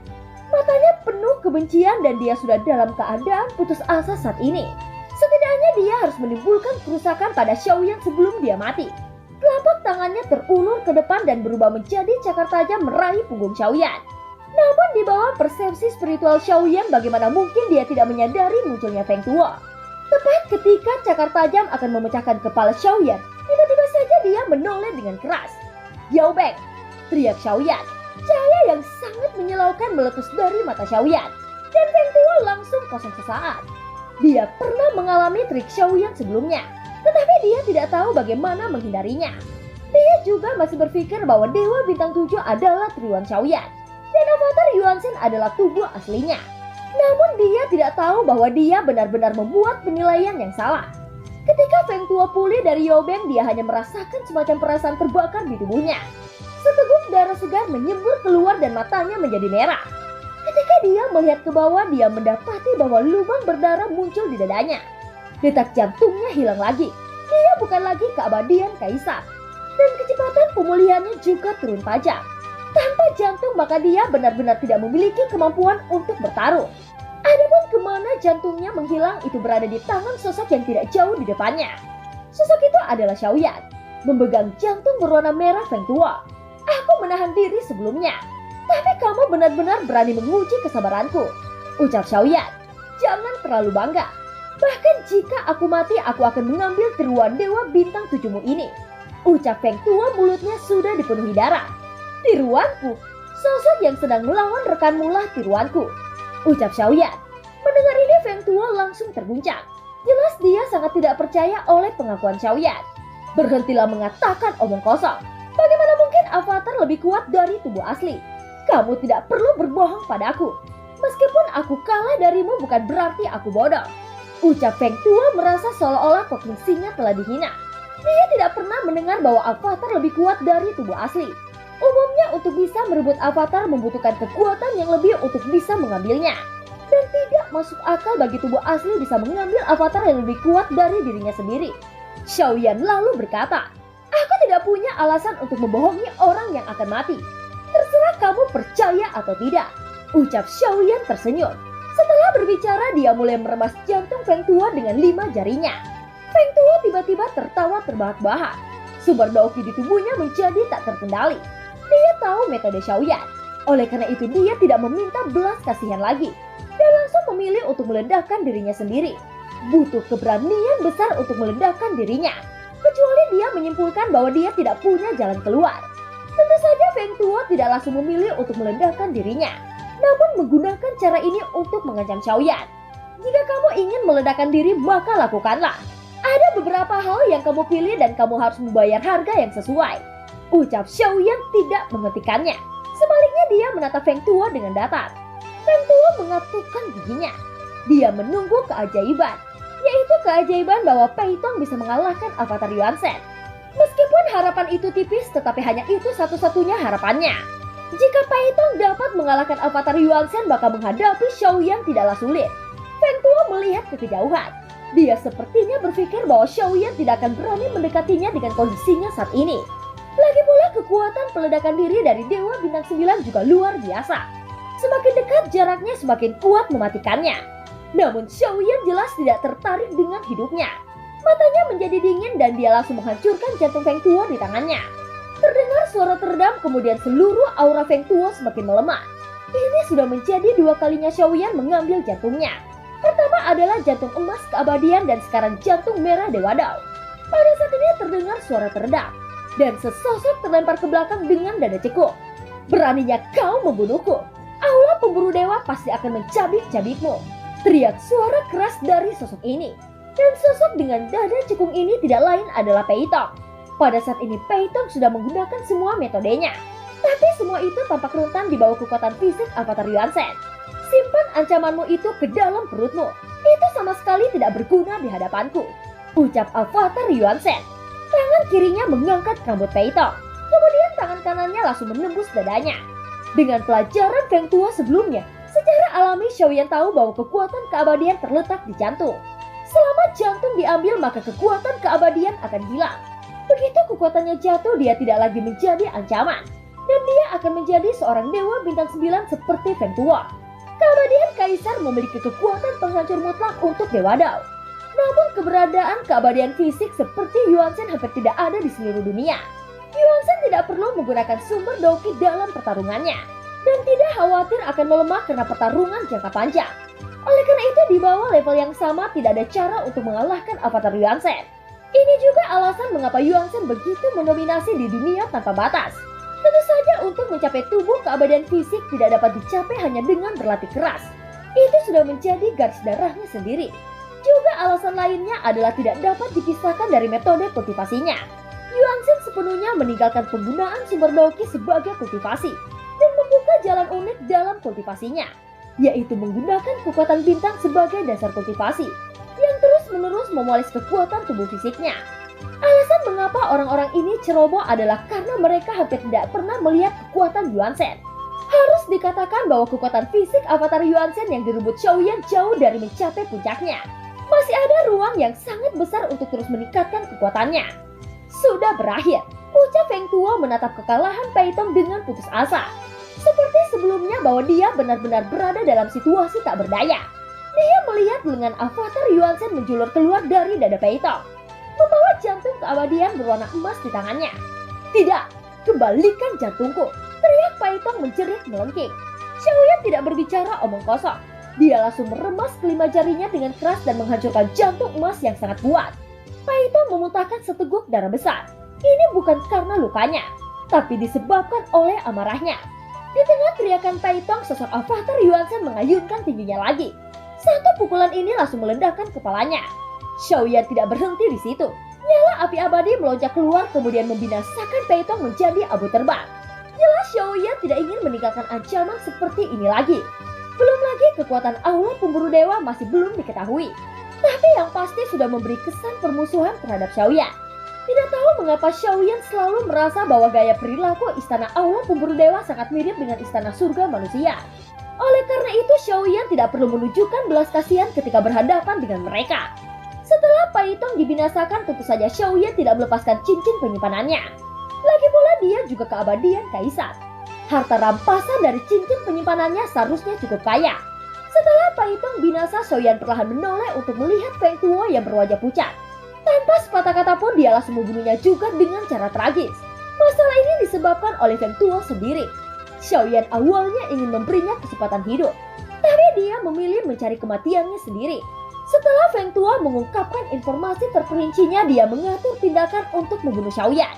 Matanya penuh kebencian dan dia sudah dalam keadaan putus asa saat ini. Setidaknya dia harus menimbulkan kerusakan pada Xiaoyan sebelum dia mati. Telapak tangannya terulur ke depan dan berubah menjadi cakar tajam meraih punggung Xiaoyan. Namun di bawah persepsi spiritual Xiaoyan, bagaimana mungkin dia tidak menyadari munculnya Feng Tuo. Tepat ketika cakar tajam akan memecahkan kepala Xiaoyan, tiba-tiba saja dia menoleh dengan keras. Yao Beng, teriak Xiaoyan. Cahaya yang sangat menyilaukan meletus dari mata Xiaoyan, dan Feng Tuo langsung kosong sesaat. Dia pernah mengalami trik Xiaoyan sebelumnya, tetapi dia tidak tahu bagaimana menghindarinya. Dia juga masih berpikir bahwa Dewa Bintang 7 adalah Triwan Xiaoyan, dan Avatar Yuansen adalah tubuh aslinya. Namun dia tidak tahu bahwa dia benar-benar membuat penilaian yang salah. Ketika Feng Tuo pulih dari Yao Beng, dia hanya merasakan semacam perasaan terbakar di tubuhnya. Seteguk darah segar menyembur keluar dan matanya menjadi merah. Ketika dia melihat ke bawah, dia mendapati bahwa lubang berdarah muncul di dadanya. Detak jantungnya hilang lagi. Dia bukan lagi keabadian kaisar. Dan kecepatan pemulihannya juga turun tajam. Tanpa jantung maka dia benar-benar tidak memiliki kemampuan untuk bertarung. Adapun kemana jantungnya menghilang itu berada di tangan sosok yang tidak jauh di depannya. Sosok itu adalah Xiaoyan, memegang jantung berwarna merah Feng Tuo. Aku menahan diri sebelumnya, tapi kamu benar-benar berani menguji kesabaranku. Ucap Xiaoyan. Jangan terlalu bangga. Bahkan jika aku mati, aku akan mengambil tiruan Dewa Bintang 7mu ini. Ucap Feng Tuo, mulutnya sudah dipenuhi darah. Tiruanku? Sosok yang sedang melawan rekanmu lah tiruanku. Ucap Xiaoyan. Mendengar ini Feng Tuo langsung terguncang. Jelas dia sangat tidak percaya oleh pengakuan Xiaoyan. Berhentilah mengatakan omong kosong. Bagaimana mungkin Avatar lebih kuat dari tubuh asli? Kamu tidak perlu berbohong padaku. Meskipun aku kalah darimu bukan berarti aku bodoh. Ucap Feng Tuo merasa seolah-olah Koking Singa telah dihina. Dia tidak pernah mendengar bahwa Avatar lebih kuat dari tubuh asli. Umumnya untuk bisa merebut Avatar membutuhkan kekuatan yang lebih untuk bisa mengambilnya. Dan tidak masuk akal bagi tubuh asli bisa mengambil Avatar yang lebih kuat dari dirinya sendiri. Xiaoyan lalu berkata, aku tidak punya alasan untuk membohongi orang yang akan mati. Terserah kamu percaya atau tidak, ucap Xiaoyan tersenyum. Setelah berbicara, dia mulai meremas jantung Feng Tuo dengan 5 jarinya. Feng Tuo tiba-tiba tertawa terbahak-bahak. Sumber Daoqi di tubuhnya menjadi tak terkendali. Dia tahu metode Xiaoyan. Oleh karena itu dia tidak meminta belas kasihan lagi. Dia langsung memilih untuk meledakkan dirinya sendiri. Butuh keberanian besar untuk meledakkan dirinya. Kecuali dia menyimpulkan bahwa dia tidak punya jalan keluar. Tentu saja Feng Tuo tidak langsung memilih untuk meledakkan dirinya, namun menggunakan cara ini untuk mengancam Xiaoyan. Jika kamu ingin meledakkan diri, maka lakukanlah. Ada beberapa hal yang kamu pilih dan kamu harus membayar harga yang sesuai. Ucap Xiaoyan tidak menghentikannya. Sebaliknya dia menatap Feng Tuo dengan datar. Feng Tuo mengatupkan giginya. Dia menunggu keajaiban, yaitu keajaiban bahwa Pei Tong bisa mengalahkan Avatar Yuan Shen. Meskipun harapan itu tipis, tetapi hanya itu satu-satunya harapannya. Jika Pei Tong dapat mengalahkan Avatar Yuan Shen, maka menghadapi Xiaoyan tidaklah sulit. Feng Tuo melihat ke kejauhan. Dia sepertinya berpikir bahwa Xiaoyan tidak akan berani mendekatinya dengan kondisinya saat ini. Lagi pula kekuatan peledakan diri dari Dewa Bintang 9 juga luar biasa. Semakin dekat jaraknya semakin kuat mematikannya. Namun Xiaoyan jelas tidak tertarik dengan hidupnya. Matanya menjadi dingin dan dia langsung menghancurkan jantung Feng Tuo di tangannya. Terdengar suara teredam, kemudian seluruh aura Feng Tuo semakin melemah. Ini sudah menjadi 2 kalinya Xiaoyan mengambil jantungnya. Pertama adalah jantung emas keabadian dan sekarang jantung merah Dewa Dao. Pada saat ini terdengar suara teredam dan sesosok terlempar ke belakang dengan dada cekung. Beraninya kau membunuhku? Aula pemburu dewa pasti akan mencabik-cabikmu. Teriak suara keras dari sosok ini. Dan sosok dengan dada cekung ini tidak lain adalah Pei Tong. Pada saat ini Pei Tong sudah menggunakan semua metodenya. Tapi semua itu tampak rentan di bawah kekuatan fisik Avatar Yuan Shen. Simpan ancamanmu itu ke dalam perutmu. Itu sama sekali tidak berguna di hadapanku. Ucap Avatar Yuan Shen. Tangan kirinya mengangkat rambut Pei Tong. Kemudian tangan kanannya langsung menembus dadanya. Dengan pelajaran Feng Tuo sebelumnya, secara alami Xiaoyan tahu bahwa kekuatan keabadian terletak di jantung. Selama jantung diambil, maka kekuatan keabadian akan hilang. Begitu kekuatannya jatuh, dia tidak lagi menjadi ancaman. Dan dia akan menjadi seorang Dewa Bintang 9 seperti Feng Tuo. Keabadian Kaisar memiliki kekuatan penghancur mutlak untuk Dewa Dao. Namun keberadaan keabadian fisik seperti Yuan Shen hampir tidak ada di seluruh dunia. Yuan Shen tidak perlu menggunakan sumber Daoqi dalam pertarungannya. Dan tidak khawatir akan melemah karena pertarungan jangka panjang. Oleh karena itu di bawah level yang sama tidak ada cara untuk mengalahkan Avatar Yuan Shen. Ini juga alasan mengapa Yuan Shen begitu mendominasi di dunia tanpa batas. Tentu saja untuk mencapai tubuh keabadian fisik tidak dapat dicapai hanya dengan berlatih keras. Itu sudah menjadi garis darahnya sendiri. Juga alasan lainnya adalah tidak dapat dipisahkan dari metode kultivasinya. Yuan Shen sepenuhnya meninggalkan penggunaan sumber Daoqi sebagai kultivasi dan membuka jalan unik dalam kultivasinya, yaitu menggunakan kekuatan bintang sebagai dasar kultivasi yang terus-menerus memoles kekuatan tubuh fisiknya. Alasan mengapa orang-orang ini ceroboh adalah karena mereka hampir tidak pernah melihat kekuatan Yuan Shen. Harus dikatakan bahwa kekuatan fisik Avatar Yuan Shen yang direbut Xiaoyan jauh dari mencapai puncaknya. Masih ada ruang yang sangat besar untuk terus meningkatkan kekuatannya. Sudah berakhir, ucap Feng Tuo menatap kekalahan Pei Tong dengan putus asa. Seperti sebelumnya bahwa dia benar-benar berada dalam situasi tak berdaya. Dia melihat lengan Avatar Yuan Shen menjulur keluar dari dada Pei Tong, membawa jantung keabadian berwarna emas di tangannya. Tidak, kembalikan jantungku, teriak Pei Tong menjerit melengking. Xiaoyan tidak berbicara omong kosong. Dia langsung meremas kelima jarinya dengan keras dan menghancurkan jantung emas yang sangat kuat. Pei Tong memuntahkan seteguk darah besar. Ini bukan karena lukanya, tapi disebabkan oleh amarahnya. Di tengah teriakan Pei Tong, sosok Avatar Yuan Shen mengayunkan tingginya lagi. Satu pukulan ini langsung meledakkan kepalanya. Xiaoyan tidak berhenti di situ. Nyala api abadi melonjak keluar kemudian membinasakan Pei Tong menjadi abu terbang. Jelas Xiaoyan tidak ingin meninggalkan ancaman seperti ini lagi. Belum lagi kekuatan aula pemburu dewa masih belum diketahui. Tapi yang pasti sudah memberi kesan permusuhan terhadap Xiaoyan. Tidak tahu mengapa Xiaoyan selalu merasa bahwa gaya perilaku istana aula pemburu dewa sangat mirip dengan istana surga manusia. Oleh karena itu Xiaoyan tidak perlu menunjukkan belas kasihan ketika berhadapan dengan mereka. Setelah Pei Tong dibinasakan, tentu saja Xiaoyan tidak melepaskan cincin penyimpanannya. Lagi pula dia juga keabadian Kaisar. Harta rampasan dari cincin penyimpanannya seharusnya cukup kaya. Setelah Pai Tong binasa, Xiaoyan perlahan menoleh untuk melihat Feng Tuo yang berwajah pucat. Tanpa sepatah kata pun dia langsung membunuhnya juga dengan cara tragis. Masalah ini disebabkan oleh Feng Tuo sendiri. Xiaoyan awalnya ingin memberinya kesempatan hidup, tapi dia memilih mencari kematiannya sendiri. Setelah Feng Tuo mengungkapkan informasi terperincinya, dia mengatur tindakan untuk membunuh Xiaoyan.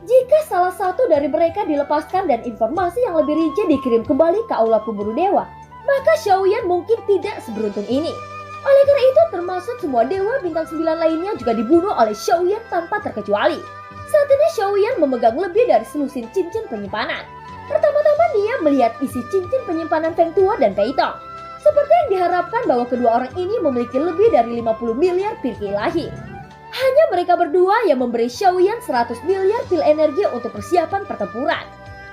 Jika salah satu dari mereka dilepaskan dan informasi yang lebih rinci dikirim kembali ke aula pemburu dewa, maka Xiaoyan mungkin tidak seberuntung ini. Oleh karena itu, termasuk semua dewa bintang 9 lainnya juga dibunuh oleh Xiaoyan tanpa terkecuali. Saat ini Xiaoyan memegang lebih dari selusin cincin penyimpanan. Pertama-tama dia melihat isi cincin penyimpanan Feng Tuo dan Pai Tong. Seperti yang diharapkan bahwa kedua orang ini memiliki lebih dari 50 miliar pil ilahi. Hanya mereka berdua yang memberi Xiaoyan 100 miliar pil energi untuk persiapan pertempuran.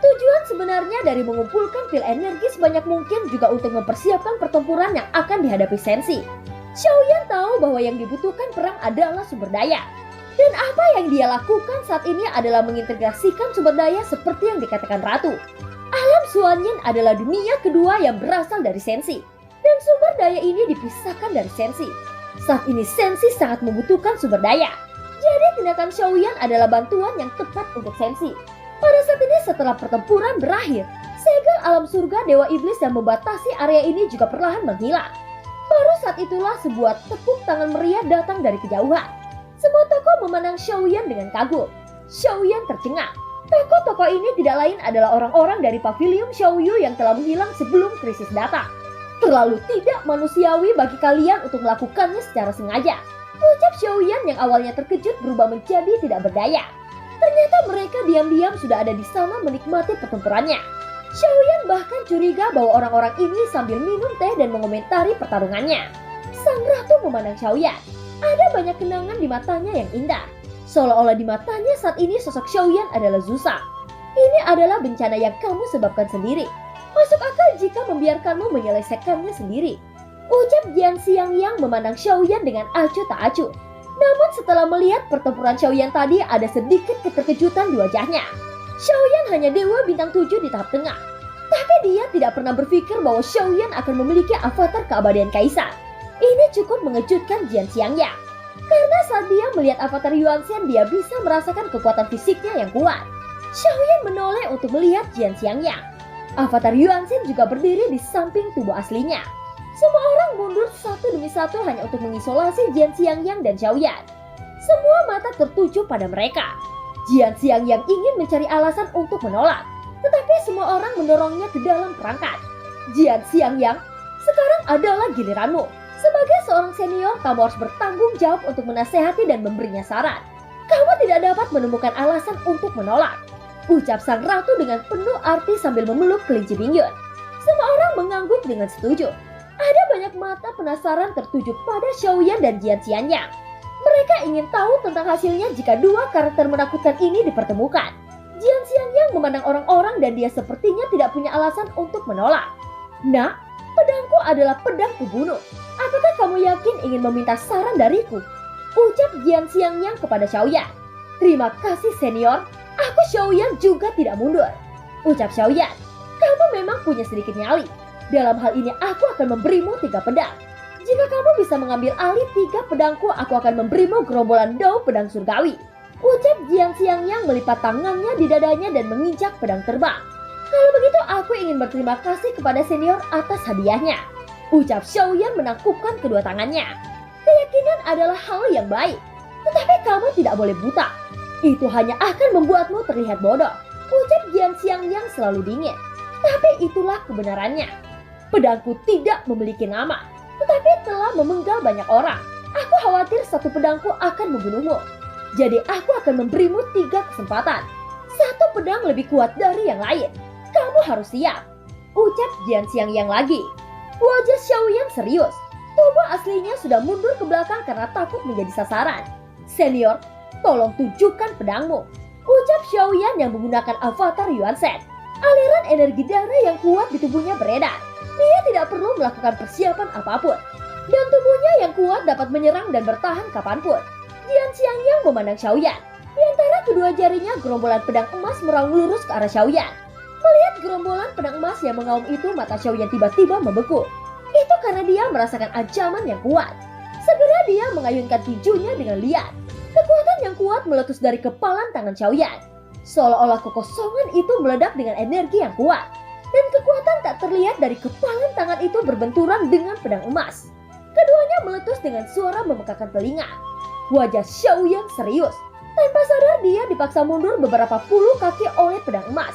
Tujuan sebenarnya dari mengumpulkan pil energi sebanyak mungkin juga untuk mempersiapkan pertempuran yang akan dihadapi Sensi. Xiaoyan tahu bahwa yang dibutuhkan perang adalah sumber daya. Dan apa yang dia lakukan saat ini adalah mengintegrasikan sumber daya seperti yang dikatakan Ratu. Alam Xuanyin adalah dunia kedua yang berasal dari Sensi. Dan sumber daya ini dipisahkan dari Sensi. Saat ini Sensi sangat membutuhkan sumber daya. Jadi tindakan Xiaoyan adalah bantuan yang tepat untuk Sensi. Pada saat ini setelah pertempuran berakhir, segel alam surga Dewa Iblis yang membatasi area ini juga perlahan menghilang. Baru saat itulah sebuah tepuk tangan meriah datang dari kejauhan. Semua tokoh memandang Xiaoyan dengan kagum. Xiaoyan tercengang. Tokoh-tokoh ini tidak lain adalah orang-orang dari pavilion Xiaoyu yang telah menghilang sebelum krisis datang. Terlalu tidak manusiawi bagi kalian untuk melakukannya secara sengaja. Ucap Xiaoyan yang awalnya terkejut berubah menjadi tidak berdaya. Ternyata mereka diam-diam sudah ada di sana menikmati pertempurannya. Xiaoyan bahkan curiga bahwa orang-orang ini sambil minum teh dan mengomentari pertarungannya. Sang ratu memandang Xiaoyan. Ada banyak kenangan di matanya yang indah. Seolah-olah di matanya saat ini sosok Xiaoyan adalah Zusa. Ini adalah bencana yang kamu sebabkan sendiri. Masuk akal jika membiarkanmu menyelesaikannya sendiri. Ucap Jian Xiangyang memandang Xiaoyan dengan acuh tak acuh. Namun setelah melihat pertempuran Xiaoyan tadi, ada sedikit keterkejutan di wajahnya. Xiaoyan hanya dewa bintang 7 di tahap tengah. Tapi dia tidak pernah berpikir bahwa Xiaoyan akan memiliki avatar keabadian kaisar. Ini cukup mengejutkan Jian Xiangyang. Karena saat dia melihat avatar Yuan Shen, dia bisa merasakan kekuatan fisiknya yang kuat. Xiaoyan menoleh untuk melihat Jian Xiangyang. Avatar Yuan Shen juga berdiri di samping tubuh aslinya. Semua orang mundur satu demi satu hanya untuk mengisolasi Jian Xiangyang dan Xiaoyan. Semua mata tertuju pada mereka. Jian Xiangyang ingin mencari alasan untuk menolak, tetapi semua orang mendorongnya ke dalam perangkat. Jian Xiangyang, sekarang adalah giliranmu. Sebagai seorang senior, kamu harus bertanggung jawab untuk menasehati dan memberinya saran. Kamu tidak dapat menemukan alasan untuk menolak. Ucap sang ratu dengan penuh arti sambil memeluk kelinci Bingyun. Semua orang mengangguk dengan setuju. Ada banyak mata penasaran tertuju pada Xiaoyan dan Jian Xiangyang. Mereka ingin tahu tentang hasilnya jika dua karakter menakutkan ini dipertemukan. Jian Xiangyang memandang orang-orang dan dia sepertinya tidak punya alasan untuk menolak. Nah, pedangku adalah pedang pembunuh. Apakah kamu yakin ingin meminta saran dariku? Ucap Jian Xiangyang kepada Xiaoyan. Terima kasih senior, aku Xiaoyan juga tidak mundur. Ucap Xiaoyan, kamu memang punya sedikit nyali. Dalam hal ini aku akan memberimu 3 pedang. Jika kamu bisa mengambil alih 3 pedangku, aku akan memberimu gerombolan dao pedang surgawi. Ucap Jian Xiangyang melipat tangannya di dadanya dan menginjak pedang terbang. Kalau begitu aku ingin berterima kasih kepada senior atas hadiahnya. Ucap Xiaoyan menangkupkan kedua tangannya. Keyakinan adalah hal yang baik, tetapi kamu tidak boleh buta. Itu hanya akan membuatmu terlihat bodoh. Ucap Jian Xiangyang selalu dingin. Tapi itulah kebenarannya. Pedangku tidak memiliki nama, tetapi telah memenggal banyak orang. Aku khawatir satu pedangku akan membunuhmu. Jadi aku akan memberimu 3 kesempatan. Satu pedang lebih kuat dari yang lain. Kamu harus siap. Ucap Jian Xiangyang lagi. Wajah Xiaoyan serius. Tubuh aslinya sudah mundur ke belakang karena takut menjadi sasaran. Senior, tolong tunjukkan pedangmu. Ucap Xiaoyan yang menggunakan avatar Yuan Shen. Aliran energi darah yang kuat di tubuhnya beredar. Dia tidak perlu melakukan persiapan apapun. Dan tubuhnya yang kuat dapat menyerang dan bertahan kapanpun. Jian Xiangyang memandang Xiaoyan. Di antara kedua jarinya gerombolan pedang emas meraung lurus ke arah Xiaoyan. Melihat gerombolan pedang emas yang mengaum itu, mata Xiaoyan tiba-tiba membeku. Itu karena dia merasakan ancaman yang kuat. Segera dia mengayunkan tinjunya dengan liar. Kekuatan yang kuat meletus dari kepalan tangan Xiaoyan. Seolah-olah kekosongan itu meledak dengan energi yang kuat. Dan kekuatan tak terlihat dari kepalan tangan itu berbenturan dengan pedang emas. Keduanya meletus dengan suara memekakan telinga. Wajah Xiaoyan serius. Tanpa sadar dia dipaksa mundur beberapa puluh kaki oleh pedang emas.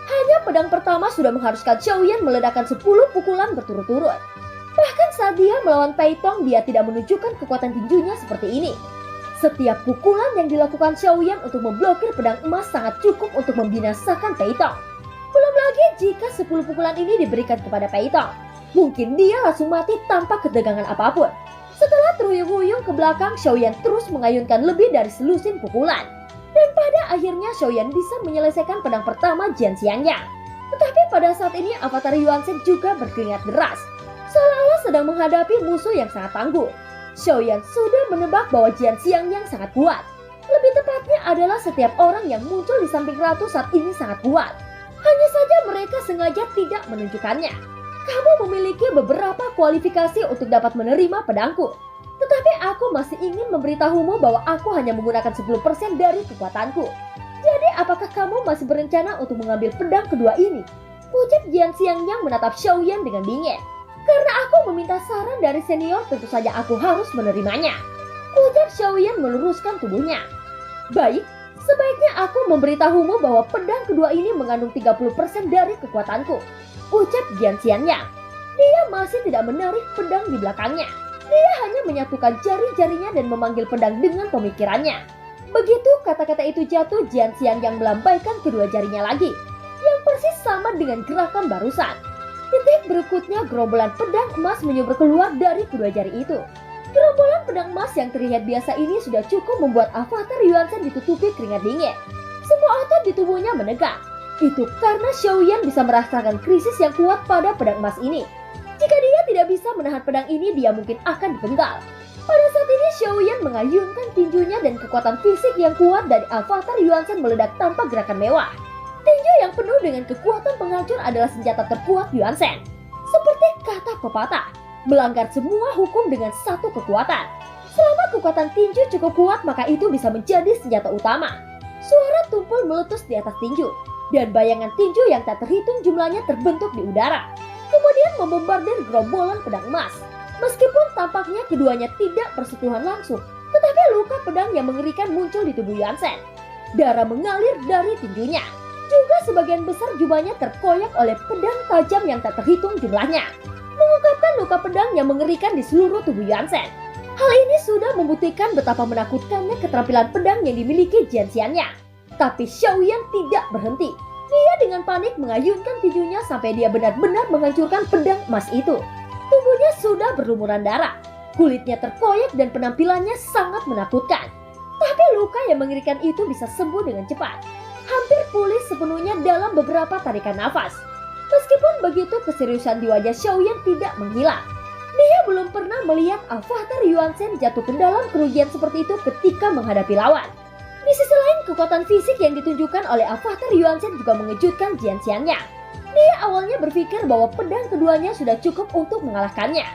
Hanya pedang pertama sudah mengharuskan Xiaoyan meledakkan 10 pukulan berturut-turut. Bahkan saat dia melawan Pei Tong, dia tidak menunjukkan kekuatan tinjunya seperti ini. Setiap pukulan yang dilakukan Xiaoyan untuk memblokir pedang emas sangat cukup untuk membinasakan Pei Tong. Belum lagi jika 10 pukulan ini diberikan kepada Pei Tong. Mungkin dia langsung mati tanpa ketegangan apapun. Setelah terhuyung-huyung ke belakang, Xiaoyan terus mengayunkan lebih dari selusin pukulan. Dan pada akhirnya Xiaoyan bisa menyelesaikan pedang pertama Jian Xiangyang. Tetapi pada saat ini avatar Yuan Shen juga berkeringat deras. Seolah-olah sedang menghadapi musuh yang sangat tangguh. Xiaoyan sudah menebak bahwa Jian Xiangyang sangat kuat. Lebih tepatnya adalah setiap orang yang muncul di samping ratu saat ini sangat kuat. Hanya saja mereka sengaja tidak menunjukkannya. Kamu memiliki beberapa kualifikasi untuk dapat menerima pedangku. Tetapi aku masih ingin memberitahumu bahwa aku hanya menggunakan 10% dari kekuatanku. Jadi apakah kamu masih berencana untuk mengambil pedang kedua ini? Ucap Jian Xiangyang menatap Xiaoyan dengan dingin. Karena aku meminta saran dari senior, tentu saja aku harus menerimanya. Ucap Xiaoyan meluruskan tubuhnya. Baik, sebaiknya aku memberitahumu bahwa pedang kedua ini mengandung 30% dari kekuatanku. Ucap Jian Xiangyang. Dia masih tidak menarik pedang di belakangnya. Dia hanya menyatukan jari-jarinya dan memanggil pedang dengan pemikirannya. Begitu kata-kata itu jatuh, Jian Xiangyang melambaikan kedua jarinya lagi, yang persis sama dengan gerakan barusan. Detik berikutnya gerombolan pedang emas menyuber keluar dari kedua jari itu. Gerombolan pedang emas yang terlihat biasa ini sudah cukup membuat avatar Yuan Shen ditutupi keringat dingin. Semua otot di tubuhnya menegang. Itu karena Xiaoyan bisa merasakan krisis yang kuat pada pedang emas ini. Jika dia tidak bisa menahan pedang ini, dia mungkin akan dipenggal. Pada saat ini Xiaoyan mengayunkan tinjunya dan kekuatan fisik yang kuat dari avatar Yuan Shen meledak tanpa gerakan mewah. Tinju yang penuh dengan kekuatan penghancur adalah senjata terkuat Yuan Shen. Seperti kata pepatah, melanggar semua hukum dengan satu kekuatan. Selama kekuatan tinju cukup kuat, maka itu bisa menjadi senjata utama. Suara tumpul meletus di atas tinju, dan bayangan tinju yang tak terhitung jumlahnya terbentuk di udara. Kemudian membombardir gerombolan pedang emas. Meskipun tampaknya keduanya tidak bersentuhan langsung, tetapi luka pedang yang mengerikan muncul di tubuh Yuan Shen. Darah mengalir dari tinjunya. Juga sebagian besar jubahnya terkoyak oleh pedang tajam yang tak terhitung jumlahnya, mengungkapkan luka pedang yang mengerikan di seluruh tubuh Yuan Shen. Hal ini sudah membuktikan betapa menakutkannya keterampilan pedang yang dimiliki Jian Xiangyang. Tapi Xiaoyan tidak berhenti. Dia dengan panik mengayunkan tinjunya sampai dia benar-benar menghancurkan pedang emas itu. Tubuhnya sudah berlumuran darah, kulitnya terkoyak dan penampilannya sangat menakutkan. Tapi luka yang mengerikan itu bisa sembuh dengan cepat. Hampir pulih sepenuhnya dalam beberapa tarikan nafas. Meskipun begitu, keseriusan di wajah Xiaoyan tidak menghilang. Dia belum pernah melihat avatar Yuan Shen jatuh ke dalam kerugian seperti itu ketika menghadapi lawan. Di sisi lain, kekuatan fisik yang ditunjukkan oleh avatar Yuan Shen juga mengejutkan Jian Xiangyang. Dia awalnya berpikir bahwa pedang keduanya sudah cukup untuk mengalahkannya.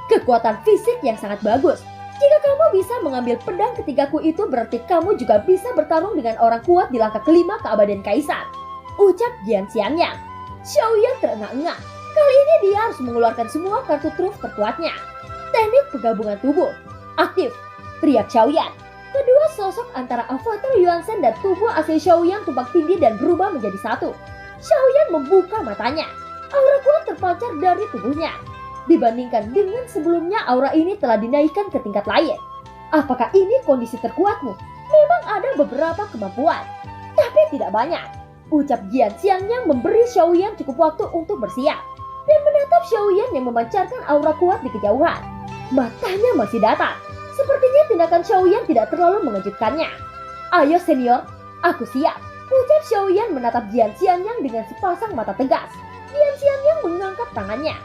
Kekuatan fisik yang sangat bagus. Jika kamu bisa mengambil pedang ketigaku itu, berarti kamu juga bisa bertarung dengan orang kuat di langkah kelima keabadian kaisar. Ucap Jian Xiangyang. Xiaoyan terengah-engah. Kali ini dia harus mengeluarkan semua kartu truf terkuatnya. Teknik penggabungan tubuh. Aktif. Teriak Xiaoyan. Kedua sosok antara avatar Yuan Shen dan tubuh asli Xiaoyan tumpang tindih dan berubah menjadi satu. Xiaoyan membuka matanya. Aura kuat terpancar dari tubuhnya. Dibandingkan dengan sebelumnya, aura ini telah dinaikkan ke tingkat lain. Apakah ini kondisi terkuatmu? Memang ada beberapa kemampuan, tapi tidak banyak. Ucap Jian Xiangyang memberi Xiaoyan cukup waktu untuk bersiap dan menatap Xiaoyan yang memancarkan aura kuat di kejauhan. Matanya masih datar. Sepertinya tindakan Xiaoyan tidak terlalu mengejutkannya. Ayo senior, aku siap. Ucap Xiaoyan menatap Jian Xiangyang dengan sepasang mata tegas. Jian Xiangyang mengangkat tangannya.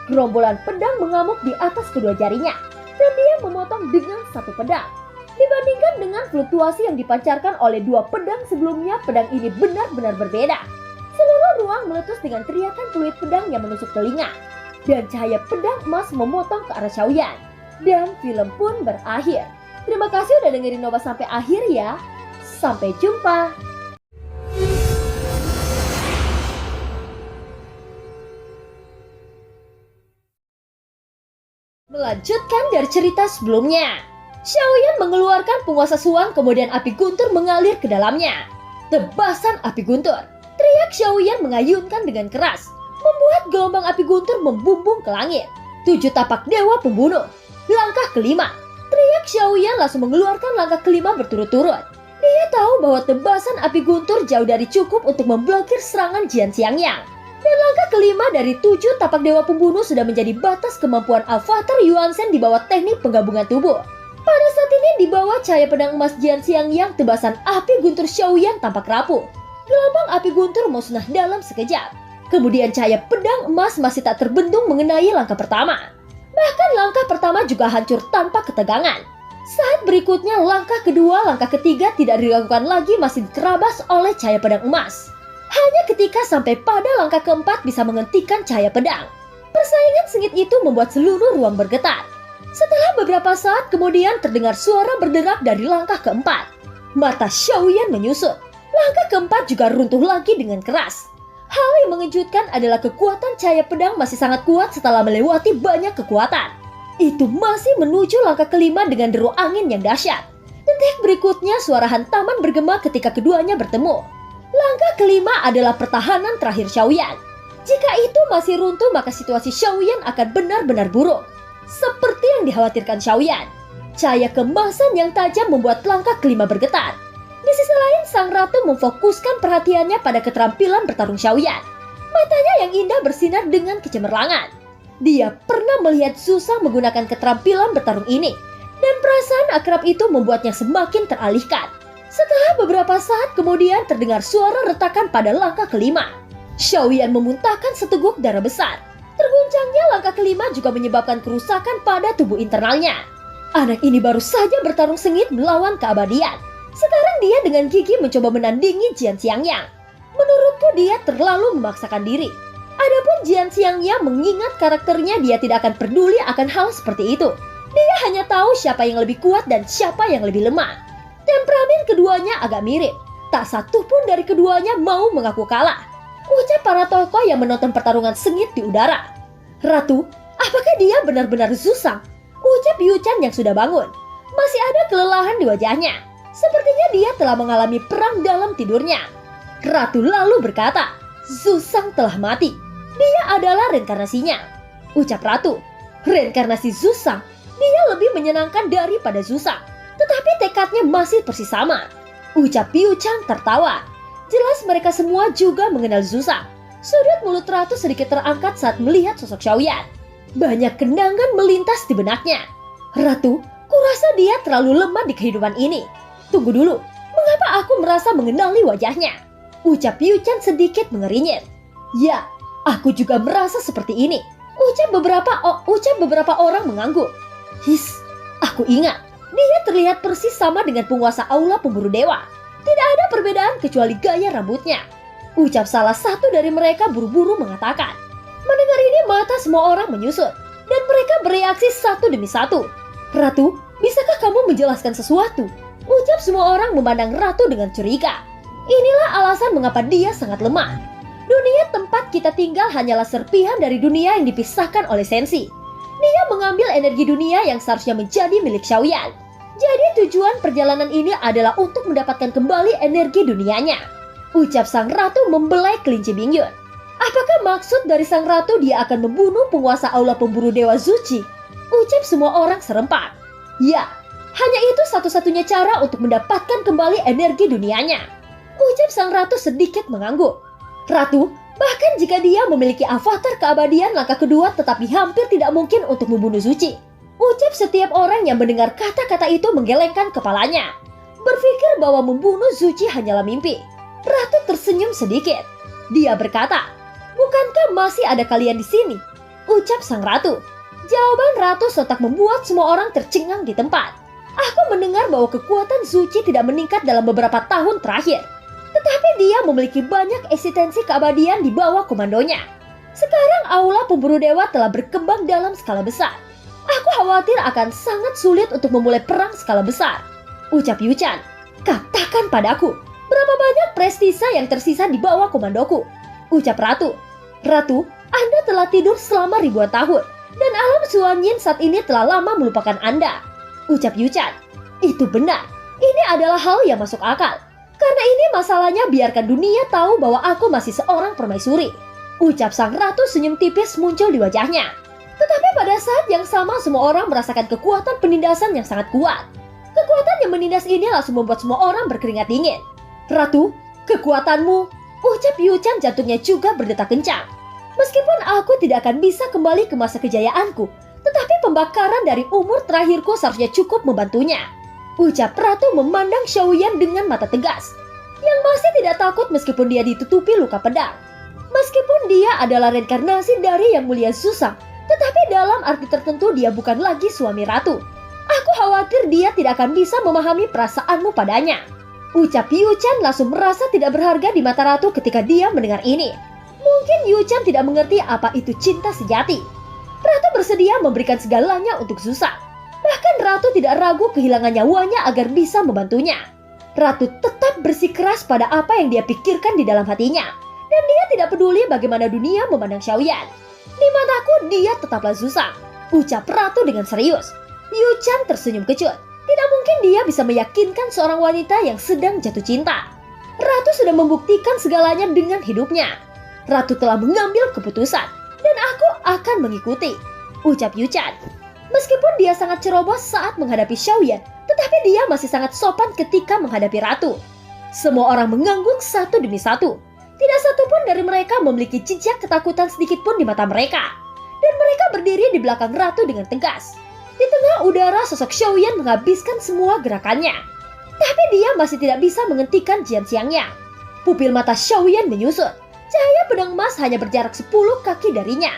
Gerombolan pedang mengamuk di atas kedua jarinya, dan dia memotong dengan satu pedang. Dibandingkan dengan fluktuasi yang dipancarkan oleh dua pedang sebelumnya, pedang ini benar-benar berbeda. Seluruh ruang meletus dengan teriakan peluit pedang yang menusuk telinga. Dan cahaya pedang emas memotong ke arah Xiaoyan. Dan film pun berakhir. Terima kasih udah dengerin Nova sampai akhir ya. Sampai jumpa. Melanjutkan dari cerita sebelumnya, Xiaoyan mengeluarkan penguasa Suan, kemudian api guntur mengalir ke dalamnya. Tebasan api guntur, teriak Xiaoyan mengayunkan dengan keras, membuat gelombang api guntur membumbung ke langit. 7 tapak dewa pembunuh. Langkah kelima, teriak Xiaoyan langsung mengeluarkan langkah kelima berturut-turut. Dia tahu bahwa tebasan api guntur jauh dari cukup untuk memblokir serangan Jian Xiangyang. Dan langkah kelima dari 7 tapak dewa pembunuh sudah menjadi batas kemampuan avatar Yuan Shen di bawah teknik penggabungan tubuh. Pada saat ini di bawah cahaya pedang emas Jian Xiangyang, tebasan api guntur Xiaoyan tampak rapuh. Gelombang api guntur musnah dalam sekejap. Kemudian cahaya pedang emas masih tak terbendung mengenai langkah pertama. Bahkan langkah pertama juga hancur tanpa ketegangan. Saat berikutnya langkah kedua, langkah ketiga tidak dilakukan lagi, masih diterabas oleh cahaya pedang emas. Hanya ketika sampai pada langkah keempat bisa menghentikan cahaya pedang. Persaingan sengit itu membuat seluruh ruang bergetar. Setelah beberapa saat kemudian terdengar suara berderak dari langkah keempat. Mata Xiaoyan menyusut. Langkah keempat juga runtuh lagi dengan keras. Hal yang mengejutkan adalah kekuatan cahaya pedang masih sangat kuat setelah melewati banyak kekuatan. Itu masih menuju langkah kelima dengan deru angin yang dahsyat. Detik berikutnya suara hantaman bergema ketika keduanya bertemu. Langkah kelima adalah pertahanan terakhir Xiaoyan. Jika itu masih runtuh, maka situasi Xiaoyan akan benar-benar buruk. Seperti yang dikhawatirkan Xiaoyan. Cahaya kemasan yang tajam membuat langkah kelima bergetar. Di sisi lain, sang ratu memfokuskan perhatiannya pada keterampilan bertarung Xiaoyan. Matanya yang indah bersinar dengan kecemerlangan. Dia pernah melihat Zhu Shang menggunakan keterampilan bertarung ini. Dan perasaan akrab itu membuatnya semakin teralihkan. Setelah beberapa saat kemudian terdengar suara retakan pada langkah kelima. Xiaoyan memuntahkan seteguk darah besar. Terguncangnya langkah kelima juga menyebabkan kerusakan pada tubuh internalnya. Anak ini baru saja bertarung sengit melawan keabadian. Sekarang dia dengan gigih mencoba menandingi Jian Xiangyang. Menurutku dia terlalu memaksakan diri. Adapun Jian Xiangyang mengingat karakternya, dia tidak akan peduli akan hal seperti itu. Dia hanya tahu siapa yang lebih kuat dan siapa yang lebih lemah. Temperamen keduanya agak mirip. Tak satu pun dari keduanya mau mengaku kalah. Ucap para tokoh yang menonton pertarungan sengit di udara. Ratu, apakah dia benar-benar Zhu Shang? Ucap Yu Chan yang sudah bangun. Masih ada kelelahan di wajahnya. Sepertinya dia telah mengalami perang dalam tidurnya. Ratu lalu berkata, Zhu Shang telah mati. Dia adalah reinkarnasinya. Ucap Ratu, reinkarnasi Zhu Shang. Dia lebih menyenangkan daripada Zhu Shang. Tetapi tekadnya masih persis sama. Ucap Yu Chan tertawa. Jelas mereka semua juga mengenal Zhu Shang. Sudut mulut Ratu sedikit terangkat saat melihat sosok Xiaoyan. Banyak kenangan melintas di benaknya. Ratu, kurasa dia terlalu lemah di kehidupan ini. Tunggu dulu, mengapa aku merasa mengenali wajahnya? Ucap Yu Chan sedikit mengerinyit. Ya, aku juga merasa seperti ini. Ucap beberapa orang mengangguk. His, aku ingat. Dia terlihat persis sama dengan penguasa aula pemburu dewa. Tidak ada perbedaan kecuali gaya rambutnya. Ucap salah satu dari mereka buru-buru mengatakan. Mendengar ini mata semua orang menyusut. Dan mereka bereaksi satu demi satu. Ratu, bisakah kamu menjelaskan sesuatu? Ucap semua orang memandang Ratu dengan curiga. Inilah alasan mengapa dia sangat lemah. Dunia tempat kita tinggal hanyalah serpihan dari dunia yang dipisahkan oleh sensi. Dia mengambil energi dunia yang seharusnya menjadi milik Xiaoyan. Jadi tujuan perjalanan ini adalah untuk mendapatkan kembali energi dunianya. Ucap sang ratu membelai kelinci Bingyun. Apakah maksud dari sang ratu dia akan membunuh penguasa aula pemburu dewa Zuchi? Ucap semua orang serempak. Ya, hanya itu satu-satunya cara untuk mendapatkan kembali energi dunianya. Ucap sang ratu sedikit mengangguk. Ratu, bahkan jika dia memiliki avatar keabadian langkah kedua, tetapi hampir tidak mungkin untuk membunuh Zuchi. Ucap setiap orang yang mendengar kata-kata itu menggelengkan kepalanya. Berpikir bahwa membunuh Zuchi hanyalah mimpi. Ratu tersenyum sedikit. Dia berkata, bukankah masih ada kalian di sini? Ucap sang ratu. Jawaban ratu sontak membuat semua orang tercengang di tempat. Aku mendengar bahwa kekuatan Zuchi tidak meningkat dalam beberapa tahun terakhir. Tetapi dia memiliki banyak eksistensi keabadian di bawah komandonya. Sekarang aula pemburu dewa telah berkembang dalam skala besar. Aku khawatir akan sangat sulit untuk memulai perang skala besar. Ucap Yu-chan, katakan padaku, berapa banyak prestisa yang tersisa di bawah komandoku? Ucap Ratu, Ratu, Anda telah tidur selama ribuan tahun, dan alam Suanyin saat ini telah lama melupakan Anda. Ucap Yu-chan, itu benar, ini adalah hal yang masuk akal. Karena ini masalahnya biarkan dunia tahu bahwa aku masih seorang permaisuri. Ucap sang ratu senyum tipis muncul di wajahnya. Tetapi pada saat yang sama semua orang merasakan kekuatan penindasan yang sangat kuat. Kekuatan yang menindas ini langsung membuat semua orang berkeringat dingin. Ratu, kekuatanmu. Ucap Yu-chan jantungnya juga berdetak kencang. Meskipun aku tidak akan bisa kembali ke masa kejayaanku, tetapi pembakaran dari umur terakhirku seharusnya cukup membantunya. Ucap Ratu memandang Xiaoyan dengan mata tegas, yang masih tidak takut meskipun dia ditutupi luka pedang. Meskipun dia adalah reinkarnasi dari Yang Mulia Susang, tetapi dalam arti tertentu dia bukan lagi suami ratu. Aku khawatir dia tidak akan bisa memahami perasaanmu padanya. Ucap Yu-chan langsung merasa tidak berharga di mata ratu ketika dia mendengar ini. Mungkin Yu-chan tidak mengerti apa itu cinta sejati. Ratu bersedia memberikan segalanya untuk Susang. Bahkan Ratu tidak ragu kehilangan nyawanya agar bisa membantunya. Ratu tetap bersikeras pada apa yang dia pikirkan di dalam hatinya. Dan dia tidak peduli bagaimana dunia memandang Xiaoyan. Di mataku dia tetaplah Susang. Ucap Ratu dengan serius. Yu-chan tersenyum kecut. Tidak mungkin dia bisa meyakinkan seorang wanita yang sedang jatuh cinta. Ratu sudah membuktikan segalanya dengan hidupnya. Ratu telah mengambil keputusan. Dan aku akan mengikuti. Ucap Yu-chan. Meskipun dia sangat ceroboh saat menghadapi Xiaoyan, tetapi dia masih sangat sopan ketika menghadapi Ratu. Semua orang mengangguk satu demi satu. Tidak satupun dari mereka memiliki jejak ketakutan sedikit pun di mata mereka. Dan mereka berdiri di belakang Ratu dengan tegas. Di tengah udara sosok Xiaoyan menghabiskan semua gerakannya. Tapi dia masih tidak bisa menghentikan Jian Xiangyang. Pupil mata Xiaoyan menyusut. Cahaya pedang emas hanya berjarak 10 kaki darinya.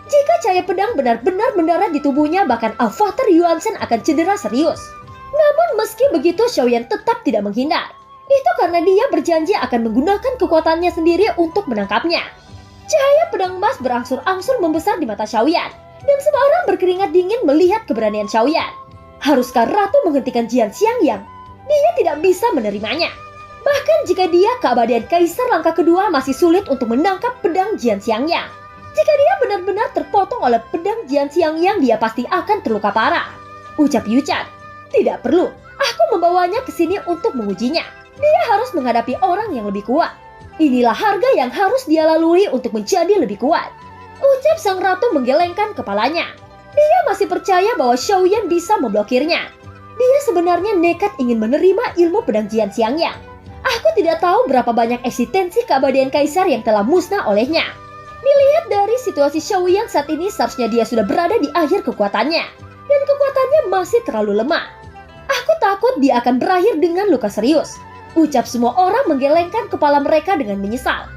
Jika cahaya pedang benar-benar mendarat di tubuhnya, bahkan avatar Yuan-shen akan cedera serius. Namun meski begitu, Xiaoyan tetap tidak menghindar. Itu karena dia berjanji akan menggunakan kekuatannya sendiri untuk menangkapnya. Cahaya pedang emas berangsur-angsur membesar di mata Xiaoyan, dan semua orang berkeringat dingin melihat keberanian Xiaoyan. Haruskah Ratu menghentikan Jian Xiangyang? Dia tidak bisa menerimanya. Bahkan jika dia keabadian Kaisar langkah kedua masih sulit untuk menangkap pedang Jian Xiangyang. Jika dia benar-benar terpotong oleh pedang Jian Xiangyang, dia pasti akan terluka parah. Ucap Yu-chan, tidak perlu. Aku membawanya ke sini untuk mengujinya. Dia harus menghadapi orang yang lebih kuat. Inilah harga yang harus dia lalui untuk menjadi lebih kuat. Ucap sang ratu menggelengkan kepalanya. Dia masih percaya bahwa Xiaoyan bisa memblokirnya. Dia sebenarnya nekat ingin menerima ilmu pedang Jian Xiangyang. Aku tidak tahu berapa banyak eksistensi keabadian Kaisar yang telah musnah olehnya. Dilihat dari situasi Xiaoyan saat ini, seharusnya dia sudah berada di akhir kekuatannya. Dan kekuatannya masih terlalu lemah. Aku takut dia akan berakhir dengan luka serius. Ucap semua orang menggelengkan kepala mereka dengan menyesal.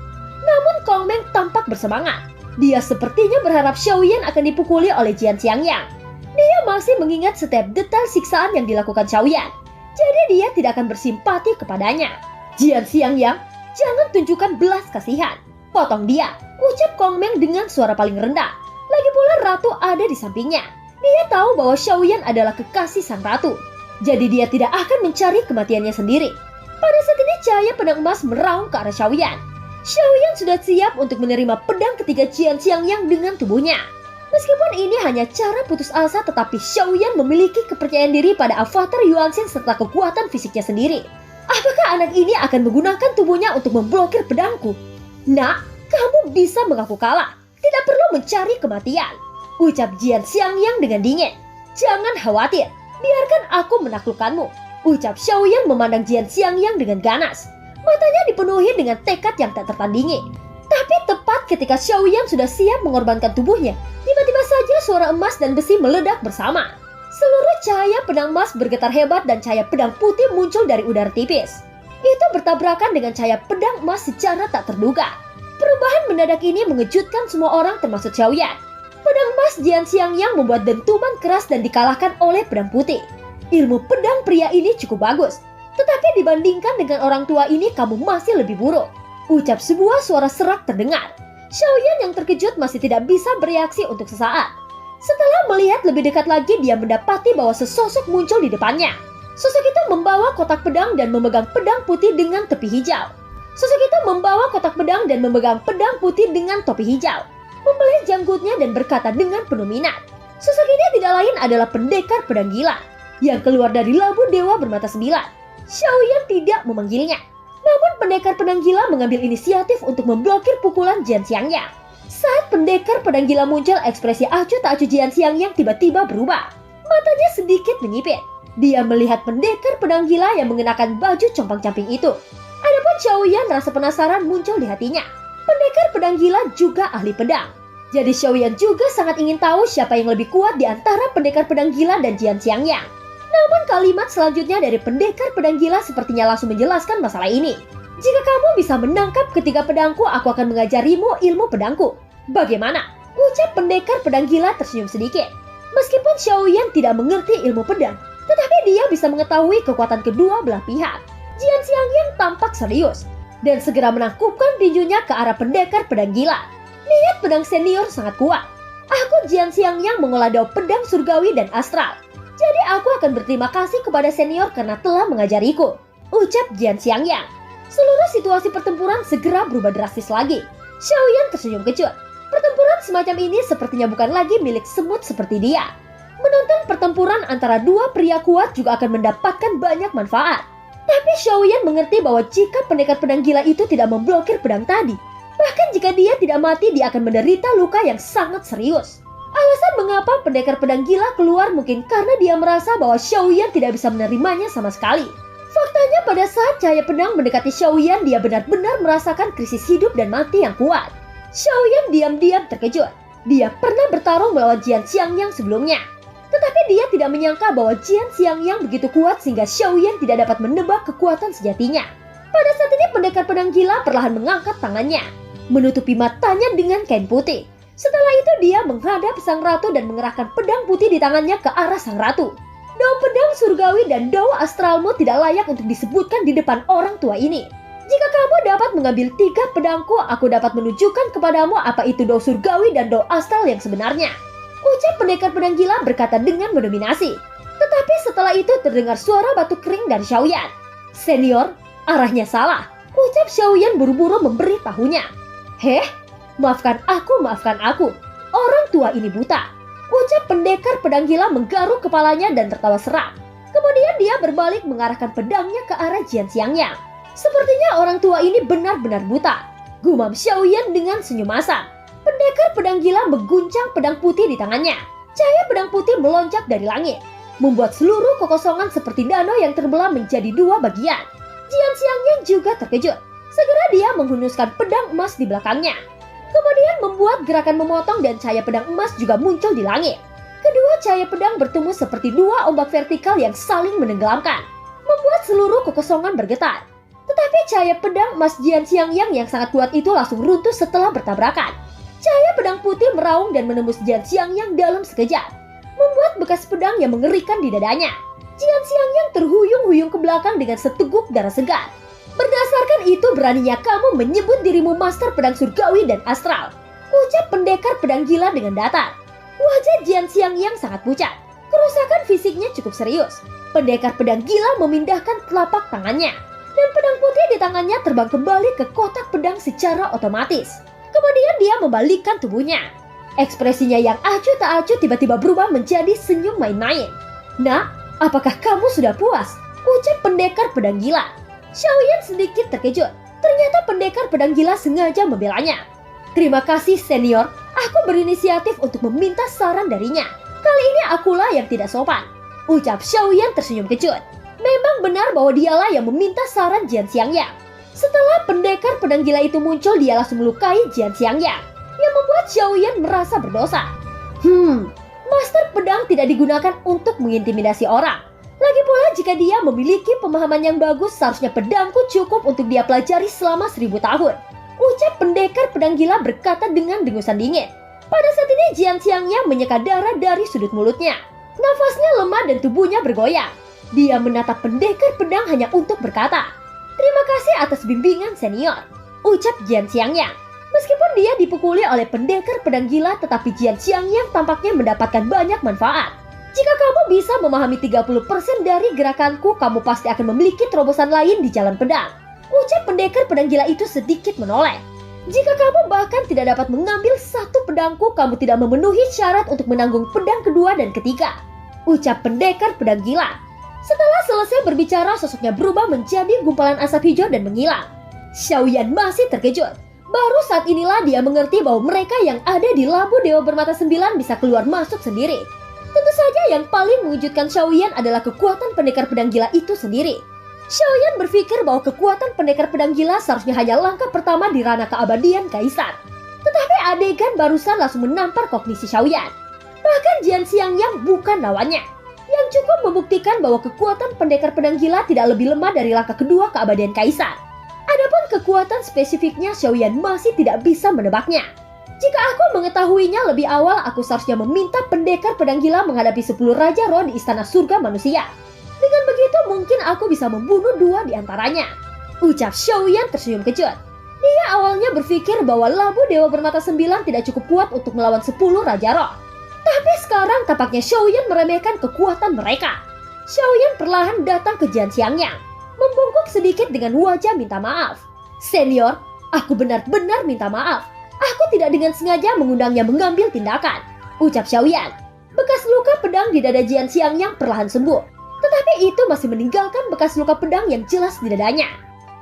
Namun Kong Meng tampak bersemangat. Dia sepertinya berharap Xiaoyan akan dipukuli oleh Jian Xiangyang. Dia masih mengingat setiap detail siksaan yang dilakukan Xiaoyan. Jadi dia tidak akan bersimpati kepadanya. Jian Xiangyang, jangan tunjukkan belas kasihan. Potong dia, ucap Kong Meng dengan suara paling rendah. Lagi pula Ratu ada di sampingnya. Dia tahu bahwa Xiaoyan adalah kekasih sang ratu. Jadi dia tidak akan mencari kematiannya sendiri. Pada saat ini cahaya pedang emas meraung ke arah Xiaoyan. Xiaoyan sudah siap untuk menerima pedang ketiga Jian Xiangyang dengan tubuhnya. Meskipun ini hanya cara putus asa, tetapi Xiaoyan memiliki kepercayaan diri pada avatar Yuan-shen serta kekuatan fisiknya sendiri. Apakah anak ini akan menggunakan tubuhnya untuk memblokir pedangku? Nak, kamu bisa mengaku kalah. Tidak perlu mencari kematian. Ucap Jian Xiangyang dengan dingin. Jangan khawatir, biarkan aku menaklukkanmu. Ucap Xiaoyan memandang Jian Xiangyang dengan ganas. Matanya dipenuhi dengan tekad yang tak tertandingi. Tapi tepat ketika Xiaoyan sudah siap mengorbankan tubuhnya, tiba-tiba saja suara emas dan besi meledak bersama. Seluruh cahaya pedang emas bergetar hebat dan cahaya pedang putih muncul dari udara tipis. Itu bertabrakan dengan cahaya pedang emas secara tak terduga. Perubahan mendadak ini mengejutkan semua orang termasuk Xiaoyan. Pedang emas Jian Xiangyang membuat dentuman keras dan dikalahkan oleh pedang putih. Ilmu pedang pria ini cukup bagus. Tetapi dibandingkan dengan orang tua ini kamu masih lebih buruk. Ucap sebuah suara serak terdengar. Xiaoyan yang terkejut masih tidak bisa bereaksi untuk sesaat. Setelah melihat lebih dekat lagi, dia mendapati bahwa sesosok muncul di depannya. Sosok itu membawa kotak pedang dan memegang pedang putih dengan topi hijau. Sosok itu membawa kotak pedang dan memegang pedang putih dengan topi hijau. Membelai janggutnya dan berkata dengan penuh minat. Sosok ini tidak lain adalah pendekar pedang gila yang keluar dari labu dewa bermata 9. Xiaoyan tidak memanggilnya. Namun pendekar pedang gila mengambil inisiatif untuk memblokir pukulan Jian Xiangyang. Saat pendekar pedang gila muncul, ekspresi acuh tak acuh Jian Xiangyang tiba-tiba berubah. Matanya sedikit menyipit. Dia melihat pendekar pedang gila yang mengenakan baju compang-camping itu. Adapun Xiaoyan rasa penasaran muncul di hatinya. Pendekar pedang gila juga ahli pedang. Jadi Xiaoyan juga sangat ingin tahu siapa yang lebih kuat di antara pendekar pedang gila dan Jian Xiangyang. Namun kalimat selanjutnya dari pendekar pedang gila sepertinya langsung menjelaskan masalah ini. Jika kamu bisa menangkap ketiga pedangku, aku akan mengajarimu ilmu pedangku. Bagaimana? Ucap pendekar pedang gila tersenyum sedikit. Meskipun Xiaoyan tidak mengerti ilmu pedang, tetapi dia bisa mengetahui kekuatan kedua belah pihak. Jian Xiangyang tampak serius dan segera menangkupkan tinjunya ke arah pendekar pedang gila. Niat pedang senior sangat kuat. Aku Jian Xiangyang mengolah dao pedang surgawi dan astral. Jadi aku akan berterima kasih kepada senior karena telah mengajariku. Ucap Jian Xiangyang. Seluruh situasi pertempuran segera berubah drastis lagi. Xiaoyan tersenyum kecut. Pertempuran semacam ini sepertinya bukan lagi milik semut seperti dia. Menonton pertempuran antara dua pria kuat juga akan mendapatkan banyak manfaat. Tapi Xiaoyan mengerti bahwa jika pendekar pedang gila itu tidak memblokir pedang tadi, bahkan jika dia tidak mati, dia akan menderita luka yang sangat serius. Alasan mengapa pendekar pedang gila keluar mungkin karena dia merasa bahwa Xiaoyan tidak bisa menerimanya sama sekali. Faktanya pada saat cahaya pedang mendekati Xiaoyan, dia benar-benar merasakan krisis hidup dan mati yang kuat. Xiaoyan diam-diam terkejut. Dia pernah bertarung melawan Jian Xiangyang sebelumnya. Tetapi dia tidak menyangka bahwa Jian Xiangyang begitu kuat sehingga Xiaoyan tidak dapat menebak kekuatan sejatinya. Pada saat ini pendekar pedang gila perlahan mengangkat tangannya, menutupi matanya dengan kain putih. Setelah itu dia menghadap sang ratu dan mengerahkan pedang putih di tangannya ke arah sang ratu. Dao pedang surgawi dan dao astralmu tidak layak untuk disebutkan di depan orang tua ini. Jika kamu dapat mengambil 3 pedangku, aku dapat menunjukkan kepadamu apa itu dao surgawi dan dao astral yang sebenarnya. Ucap pendekar pedang gila berkata dengan mendominasi. Tetapi setelah itu terdengar suara batuk kering dari Xiaoyan. Senior, arahnya salah. Ucap Xiaoyan buru-buru memberi tahunya. Heh? Maafkan aku. Orang tua ini buta. Ucap pendekar pedang gila menggaruk kepalanya dan tertawa seram. Kemudian dia berbalik mengarahkan pedangnya ke arah Jian Xiangyang. Sepertinya orang tua ini benar-benar buta. Gumam Xiaoyan dengan senyum asam. Pendekar pedang gila mengguncang pedang putih di tangannya. Cahaya pedang putih melonjak dari langit, membuat seluruh kekosongan seperti danau yang terbelah menjadi 2 bagian. Jian Xiangyang juga terkejut. Segera dia menghunuskan pedang emas di belakangnya. Kemudian membuat gerakan memotong dan cahaya pedang emas juga muncul di langit. Kedua cahaya pedang bertemu seperti 2 ombak vertikal yang saling menenggelamkan, membuat seluruh kekosongan bergetar. Tetapi cahaya pedang emas Jian Xiangyang yang sangat kuat itu langsung runtuh setelah bertabrakan. Cahaya pedang putih meraung dan menembus Jian Xiangyang dalam sekejap, membuat bekas pedang yang mengerikan di dadanya. Jian Xiangyang terhuyung-huyung ke belakang dengan seteguk darah segar. Berdasarkan itu beraninya kamu menyebut dirimu master pedang surgawi dan astral. Ucap pendekar pedang gila dengan datar. Wajah Jian Xiangyang sangat pucat. Kerusakan fisiknya cukup serius. Pendekar pedang gila memindahkan telapak tangannya, dan pedang putih di tangannya terbang kembali ke kotak pedang secara otomatis. Kemudian dia membalikkan tubuhnya. Ekspresinya yang acuh tak acuh tiba-tiba berubah menjadi senyum main-main. Nah, apakah kamu sudah puas? Ucap pendekar pedang gila. Xiaoyan sedikit terkejut. Ternyata pendekar pedang gila sengaja membelanya. Terima kasih senior, aku berinisiatif untuk meminta saran darinya. Kali ini akulah yang tidak sopan. Ucap Xiaoyan tersenyum kecut. Memang benar bahwa dialah yang meminta saran Jian Xiangyang. Setelah pendekar pedang gila itu muncul, dia langsung melukai Jian Xiangyang, yang membuat Xiaoyan merasa berdosa. Master pedang tidak digunakan untuk mengintimidasi orang. Lagi pula jika dia memiliki pemahaman yang bagus, seharusnya pedangku cukup untuk dia pelajari selama 1000 tahun. Ucap pendekar pedang gila berkata dengan dengusan dingin. Pada saat ini Jian Xiangyang menyeka darah dari sudut mulutnya. Nafasnya lemah dan tubuhnya bergoyang. Dia menatap pendekar pedang hanya untuk berkata, "Terima kasih atas bimbingan senior," ucap Jian Xiangyang. Meskipun dia dipukuli oleh pendekar pedang gila, tetapi Jian Xiangyang tampaknya mendapatkan banyak manfaat. "Jika kamu bisa memahami 30% dari gerakanku, kamu pasti akan memiliki terobosan lain di jalan pedang," ucap pendekar pedang gila itu sedikit menoleh. "Jika kamu bahkan tidak dapat mengambil satu pedangku, kamu tidak memenuhi syarat untuk menanggung pedang kedua dan ketiga," ucap pendekar pedang gila. Setelah selesai berbicara, sosoknya berubah menjadi gumpalan asap hijau dan menghilang. Xiaoyan masih terkejut. Baru saat inilah dia mengerti bahwa mereka yang ada di Labu Dewa Bermata Sembilan bisa keluar masuk sendiri. Tentu saja yang paling mengejutkan Xiaoyan adalah kekuatan pendekar pedang gila itu sendiri. Xiaoyan berpikir bahwa kekuatan pendekar pedang gila seharusnya hanya langkah pertama di ranah keabadian kaisar. Tetapi adegan barusan langsung menampar kognisi Xiaoyan. Bahkan Jian Xiangyang bukan lawannya, yang cukup membuktikan bahwa kekuatan pendekar pedang gila tidak lebih lemah dari langkah kedua keabadian kaisar. Adapun kekuatan spesifiknya, Xiaoyan masih tidak bisa menebaknya. Jika aku mengetahuinya lebih awal, aku seharusnya meminta pendekar pedang gila menghadapi 10 Raja Roh di Istana Surga Manusia. Dengan begitu mungkin aku bisa membunuh 2 di antaranya, ucap Xiaoyan tersenyum kecut. Dia awalnya berpikir bahwa Labu Dewa Bermata Sembilan tidak cukup kuat untuk melawan 10 Raja Roh. Tapi sekarang tampaknya Xiaoyan meremehkan kekuatan mereka. Xiaoyan perlahan datang ke Jian Xiangyang, membungkuk sedikit dengan wajah minta maaf. "Senior, aku benar-benar minta maaf. Aku tidak dengan sengaja mengundangnya mengambil tindakan," ucap Xiaoyan. Bekas luka pedang di dada Jian Xiangyang perlahan sembuh, tetapi itu masih meninggalkan bekas luka pedang yang jelas di dadanya.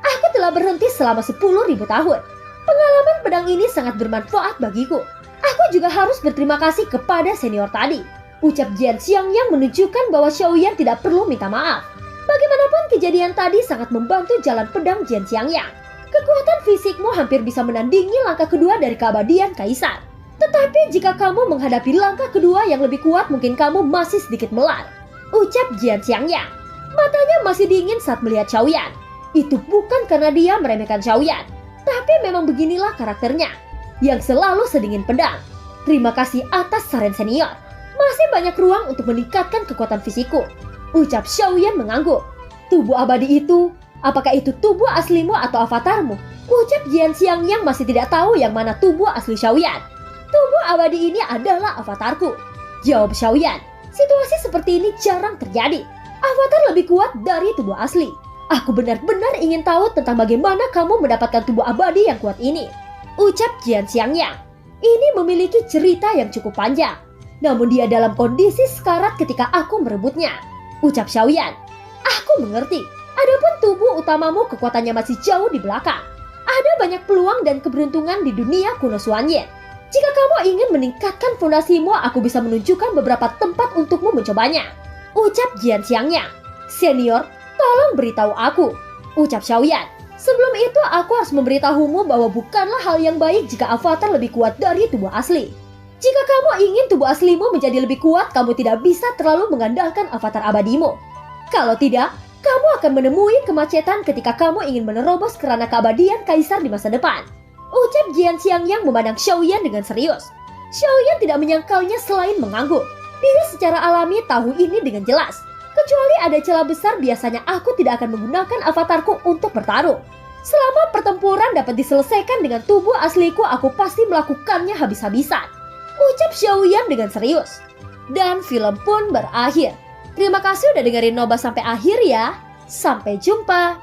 "Aku telah berhenti selama 10.000 tahun. Pengalaman pedang ini sangat bermanfaat bagiku. Aku juga harus berterima kasih kepada senior tadi," ucap Jian Xiangyang menunjukkan bahwa Xiaoyan tidak perlu minta maaf. Bagaimanapun kejadian tadi sangat membantu jalan pedang Jian Xiangyang. Kekuatan fisikmu hampir bisa menandingi langkah kedua dari keabadian kaisar. Tetapi jika kamu menghadapi langkah kedua yang lebih kuat, mungkin kamu masih sedikit melar, ucap Jian Xiangyang. Matanya masih dingin saat melihat Xiaoyan. Itu bukan karena dia meremehkan Xiaoyan, tapi memang beginilah karakternya, yang selalu sedingin pedang. "Terima kasih atas saran senior. Masih banyak ruang untuk meningkatkan kekuatan fisikku," ucap Xiaoyan mengangguk. "Tubuh abadi itu, apakah itu tubuh aslimu atau avatarmu?" ucap Jian Xiangyang masih tidak tahu yang mana tubuh asli Xiaoyan. "Tubuh abadi ini adalah avatarku," jawab Xiaoyan. "Situasi seperti ini jarang terjadi. Avatar lebih kuat dari tubuh asli. Aku benar-benar ingin tahu tentang bagaimana kamu mendapatkan tubuh abadi yang kuat ini," ucap Jian Xiangyang. Ini memiliki cerita yang cukup panjang, namun dia dalam kondisi sekarat ketika aku merebutnya, ucap Xiaoyan. "Aku mengerti. Adapun tubuh utamamu kekuatannya masih jauh di belakang. Ada banyak peluang dan keberuntungan di dunia kuno Xuanyan. Jika kamu ingin meningkatkan fondasimu, aku bisa menunjukkan beberapa tempat untukmu mencobanya," ucap Jian Xiangyang. "Senior, tolong beritahu aku," ucap Xiaoyan. "Sebelum itu aku harus memberitahumu bahwa bukanlah hal yang baik jika avatar lebih kuat dari tubuh asli. Jika kamu ingin tubuh aslimu menjadi lebih kuat, kamu tidak bisa terlalu mengandalkan avatar abadimu. Kalau tidak, kamu akan menemui kemacetan ketika kamu ingin menerobos kerana keabadian kaisar di masa depan," ucap Jian Xiangyang memandang Xiaoyan dengan serius. Xiaoyan tidak menyangkalnya selain mengangguk. Dia secara alami tahu ini dengan jelas. Kecuali ada celah besar, biasanya aku tidak akan menggunakan avatarku untuk bertarung. Selama pertempuran dapat diselesaikan dengan tubuh asliku, aku pasti melakukannya habis-habisan, ucap Xiaoyan dengan serius. Dan film pun berakhir. Terima kasih udah dengerin Noba sampai akhir ya. Sampai jumpa.